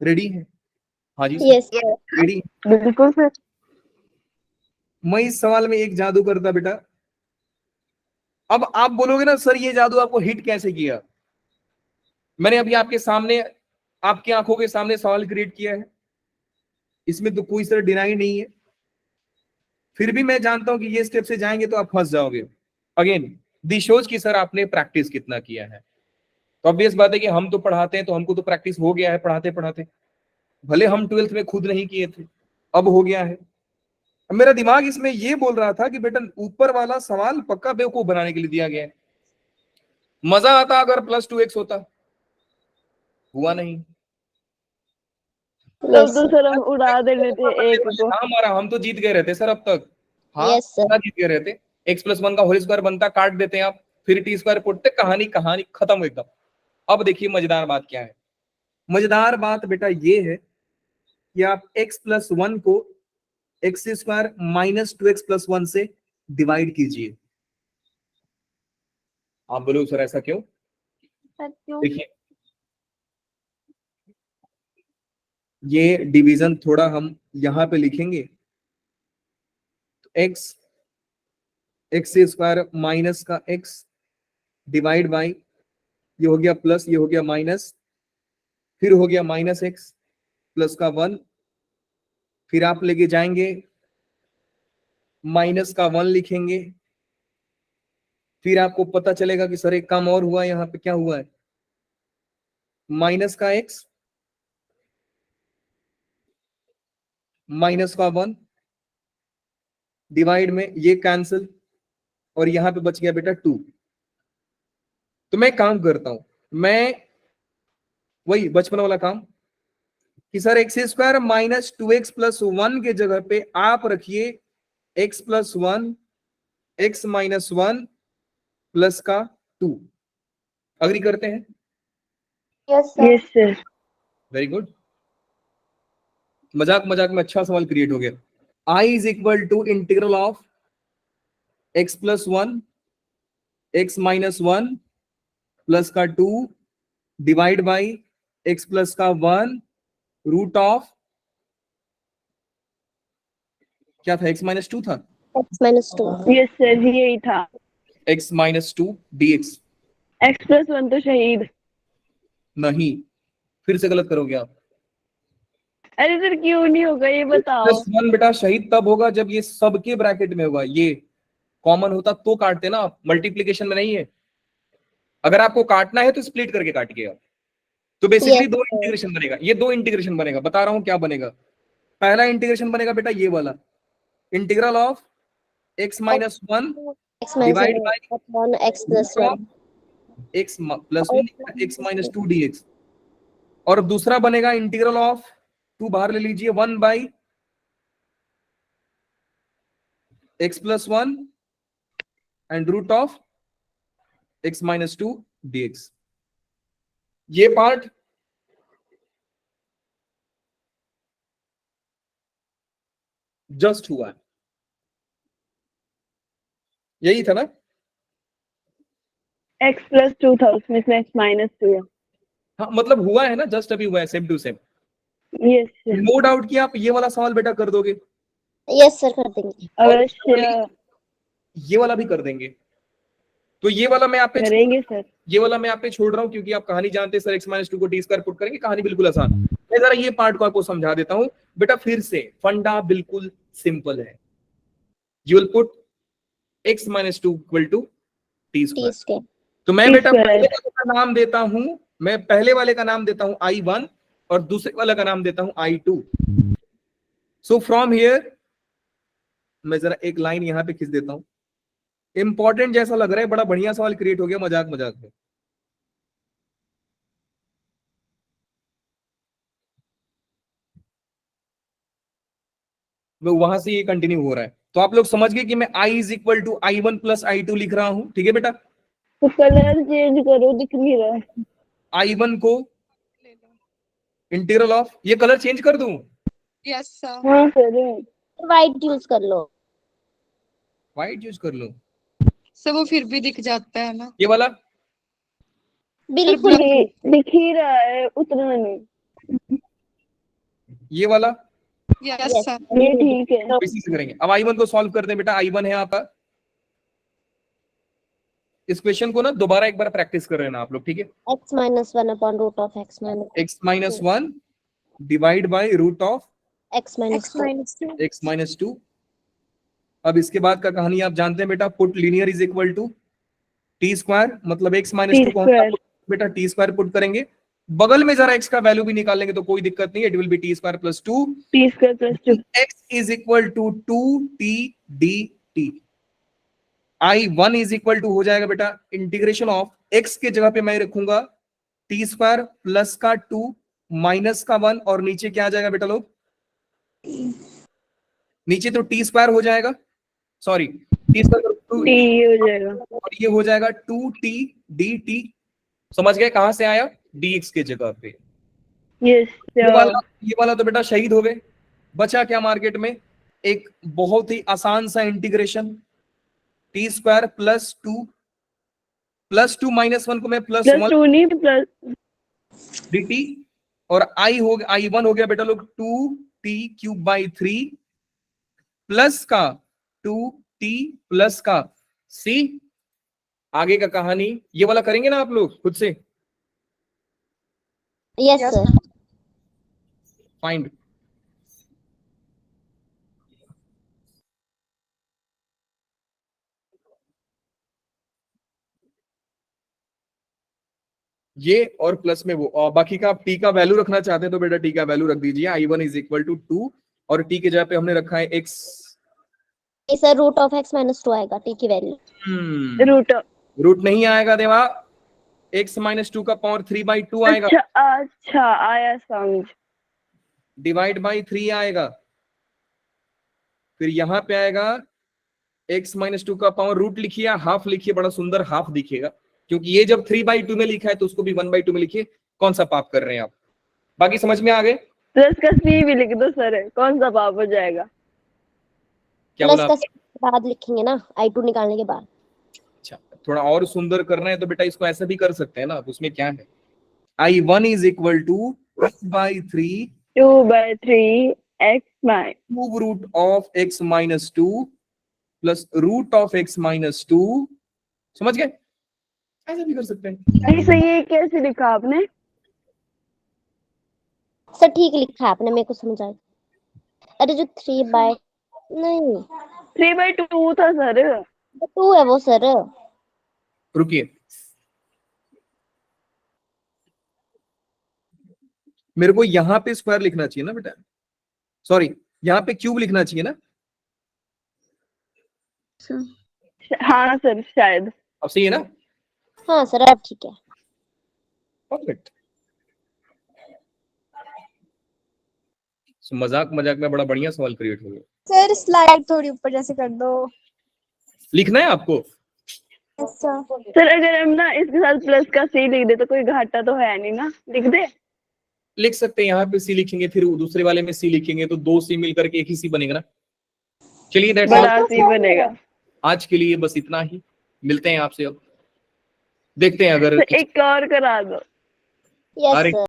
रेडी है? हाँ जी सर,
यस सर।
रेडी।
बिल्कुल सर।
मैं इस सवाल में एक जादू करता बेटा। अब आप बोलोगे ना सर ये जादू आपको हिट कैसे किया, मैंने अभी आपके सामने, आपकी आंखों के सामने सवाल क्रिएट किया है, इसमें तो कोई सर डिनाई नहीं है, फिर भी मैं जानता हूं कि ये स्टेप से जाएंगे तो आप फंस जाओगे। अगेन दिस शोज कि सर आपने प्रैक्टिस कितना किया है। तो ऑब्वियस बात है कि हम तो पढ़ाते हैं तो हमको तो प्रैक्टिस हो गया है पढ़ाते पढ़ाते, भले हम 12th में खुद नहीं किए थे, अब हो गया है। अब मेरा दिमाग इसमें ये बोल रहा था कि बेटा ऊपर वाला सवाल पक्का बेवकूफ बनाने के लिए दिया गया है, मजा आता अगर +2x होता, हुआ नहीं।
तब तो सर हम उड़ा देने थे एक को।
हाँ हमारा, हम तो जीत गए रहते सर अब तक। हाँ
Yes, sir.
जीत गए रहते, x+1 का होल स्क्वायर बनता, काट देते हैं आप, फिर टी स्क्वायर पुटते, कहानी खत्म एकदम। अब देखिए मजेदार बात क्या है, मजेदार बात बेटा ये है कि आप x+1 को x² माइनस 2x+1 से डिवाइड कीजिए। आप बोलो सर ऐसा क्यों? देखिए ये डिवीजन थोड़ा हम यहां पे लिखेंगे, x² माइनस का x डिवाइड बाई, ये हो गया प्लस, ये हो गया माइनस, फिर हो गया -x प्लस का 1, फिर आप लेके जाएंगे माइनस का 1 लिखेंगे, फिर आपको पता चलेगा कि सर एक काम और हुआ, यहाँ पे क्या हुआ है, माइनस का x माइनस का 1 डिवाइड में ये कैंसिल, और यहां पे बच गया बेटा 2। तो मैं काम करता हूं, मैं वही बचपन वाला काम कि सर x² माइनस 2x+1 के जगह पे आप रखिए x+1 x-1 प्लस का 2। अग्री करते हैं?
Yes sir.
Very good. मजाक मजाक में अच्छा सवाल क्रिएट हो गया। I is equal to integral of x+1 x-1 plus का 2 डिवाइड बाई x प्लस का 1 रूट ऑफ, क्या था, x-2 था,
x-2।
यस सर, यही था।
x-2 dx।
x+1 तो शहीद।
नहीं, फिर से गलत करोगे आप।
अरे सर क्यों नहीं होगा ये बताओ।
x+1 बेटा शहीद तब होगा जब ये सबके ब्रैकेट में होगा, ये कॉमन होता तो काटते ना आप, मल्टीप्लीकेशन में नहीं है। अगर आपको काटना है तो स्प्लिट करके काटिए आप। तो बेसिकली
Yes,
दो
sir.
इंटीग्रेशन बनेगा, ये दो इंटीग्रेशन बनेगा, बता रहा हूं क्या बनेगा। पहला इंटीग्रेशन बनेगा बेटा ये वाला, integral of x-1 divide by
x-1 x+1
x+1 x-2 dx, और दूसरा बनेगा इंटीग्रल ऑफ 2 बाहर ले लीजिए 1 by x+1 and root of x-2 dx। ये पार्ट जस्ट हुआ है, यही था ना?
x+2 था उसमें से x-2 है।
हाँ मतलब हुआ है ना, जस्ट अभी हुआ है, same to same.
Yes sir.
No doubt कि आप ये वाला सवाल बेटा कर दोगे,
यस सर कर देंगे।
अवश्य
ये वाला भी कर देंगे। तो ये वाला मैं आप पे
करेंगे सर।
ये वाला मैं आप पे छोड़ रहा हूं क्योंकि आप कहानी जानते हैं सर, x-2 को टी स्क्वायर पुट करेंगे, कहानी बिल्कुल आसान। मैं जरा ये पार्ट को आपको समझा देता हूं बेटा, फिर से फंडा बिल्कुल सिंपल है। You will put x-2 equal to t square.
ठीक है।
तो मैं बेटा
T-square।
पहले वाले का नाम देता हूं, मैं पहले वाले का नाम देता हूं I1 और दूसरे वाले का नाम देता हूं I2। सो फ्रॉम हियर मैं जरा एक लाइन यहां पे खींच देता हूं, इंपॉर्टेंट जैसा लग रहा है, बड़ा बढ़िया सवाल क्रिएट हो गया मजाक मजाक में। वो वहां से ये कंटिन्यू हो रहा है। तो आप लोग समझ गए कि मैं I is equal to I1 plus I2 लिख रहा हूं, ठीक है बेटा।
तो कलर चेंज करो, दिख नहीं रहा है।
I1 को इंटीग्रल ऑफ, ये कलर चेंज कर दूं?
Yes sir.
हाँ सर,
व्हाइट यूज कर लो।
व्हाइट यूज कर लूं?
सर वो फिर भी दिख जाता है ना।
ये वाला
बिल्कुल
दिख ही रहा है, उतना नहीं।
ये वाला
यस
Yes.
सर।
ये ठीक है।
इसी से करेंगे। अब I1 को सॉल्व करते हैं बेटा। I1 है आपका, इस क्वेश्चन को ना दोबारा एक बार प्रैक्टिस कर रहे हैं ना आप लोग, ठीक है।
x minus 1 upon root of x minus
x minus 1 divide by root of
x minus 2.
x minus 2। अब इसके बाद का कहानी आप जानते हैं बेटा, put linear is equal to t square, मतलब x माइनस 2 को हम बेटा टी स्क्वायर पुट करेंगे, बगल में जरा x का वैल्यू भी निकालेंगे तो कोई दिक्कत नहीं है, it will be t square plus 2।
T square plus 2
x is equal to 2t dt। I1 is equal to हो जाएगा बेटा इंटीग्रेशन ऑफ x के जगह पे मैं रखूंगा टी स्क्वायर प्लस का 2 माइनस का 1 और नीचे क्या आ जाएगा बेटा लोग, नीचे तो टी स्क्वायर हो जाएगा, सॉरी टी स्क्वायर
टी हो जाएगा
और ये हो जाएगा 2t dt। समझ गए कहां से आया, dx के जगह पे।
यस
ये वाला तो बेटा शहीद हो गए। बचा क्या मार्केट में, एक बहुत ही आसान सा integration, T square plus 2 minus 1 को मैं प्लस 1
2 नहीं प्लस
dt और I1 हो गया बेटा लोग 2t क्यूब बाई 3 प्लस का 2t प्लस का c। आगे का कहानी ये वाला करेंगे ना आप लोग खुद से,
Yes, sir.
फाइंड। ये और प्लस में वो, और बाकी का आप टी का वैल्यू रखना चाहते हैं तो बेटा टी का वैल्यू रख दीजिए। I1 इज इक्वल टू 2 और टी के जगह पे हमने रखा है x।
Sir root of x minus 2 आएगा t की वैल्यू।
रूट नहीं आएगा देवा, x माइनस 2 का पावर 3/2 आएगा।
अच्छा आया समझ।
डिवाइड बाई 3 आएगा, फिर यहाँ पे आएगा x माइनस 2 का पावर, रूट लिखिए हाफ लिखिए, बड़ा सुंदर हाफ दिखेगा, क्योंकि ये जब 3/2 में लिखा है तो उसको भी 1/2 में लिखिए। कौन सा पाप कर रहे हैं आप, बाकी समझ में आ गए।
प्लस का सी भी लिख दो सर, कौन सा पाप हो जाएगा।
क्या
प्लस
बोला
का बाद लिखेंगे ना I2 निकालने के बाद।
अच्छा, थोड़ा और सुंदर करना है तो बेटा इसको ऐसा भी कर सकते हैं ना, उसमें क्या है। I1 is equal to 2/3
x minus
cube root of x minus 2 plus root of x minus 2। समझ गए, ऐसा भी कर सकते हैं।
ऐसे ये कैसे लिखा आपने।
सर ठीक लिखा है आपने, मेरे को समझ आया। अरे जो 3/, नहीं
3/2 था सर।
2 है वो सर।
रुकिए, मेरे को यहाँ पे स्क्वायर लिखना चाहिए ना बेटा, सॉरी यहाँ पे क्यूब लिखना चाहिए ना।
हाँ सर शायद।
अब सही है ना।
हाँ सर अब ठीक है।
परफेक्ट। मजाक मजाक में बड़ा बढ़िया सवाल क्रिएट हो गया।
सर स्लाइड थोड़ी ऊपर जैसे कर दो।
लिखना है आपको।
सर अगर हम ना इसके साथ प्लस का सी लिख दे तो कोई घाटा तो है नहीं ना, लिख दे।
लिख सकते हैं, यहाँ पे सी लिखेंगे फिर दूसरे वाले में सी लिखेंगे तो 2 सी मिलकर के एक ही सी बनेगा ना। चलिए दैट्स ऑल,
बड़ा सी बनेगा।
आज के लिए बस इतना ही, मिलते हैं आपसे अब, देखते हैं अगर
एक और करा दो।
यस
अरे
सर।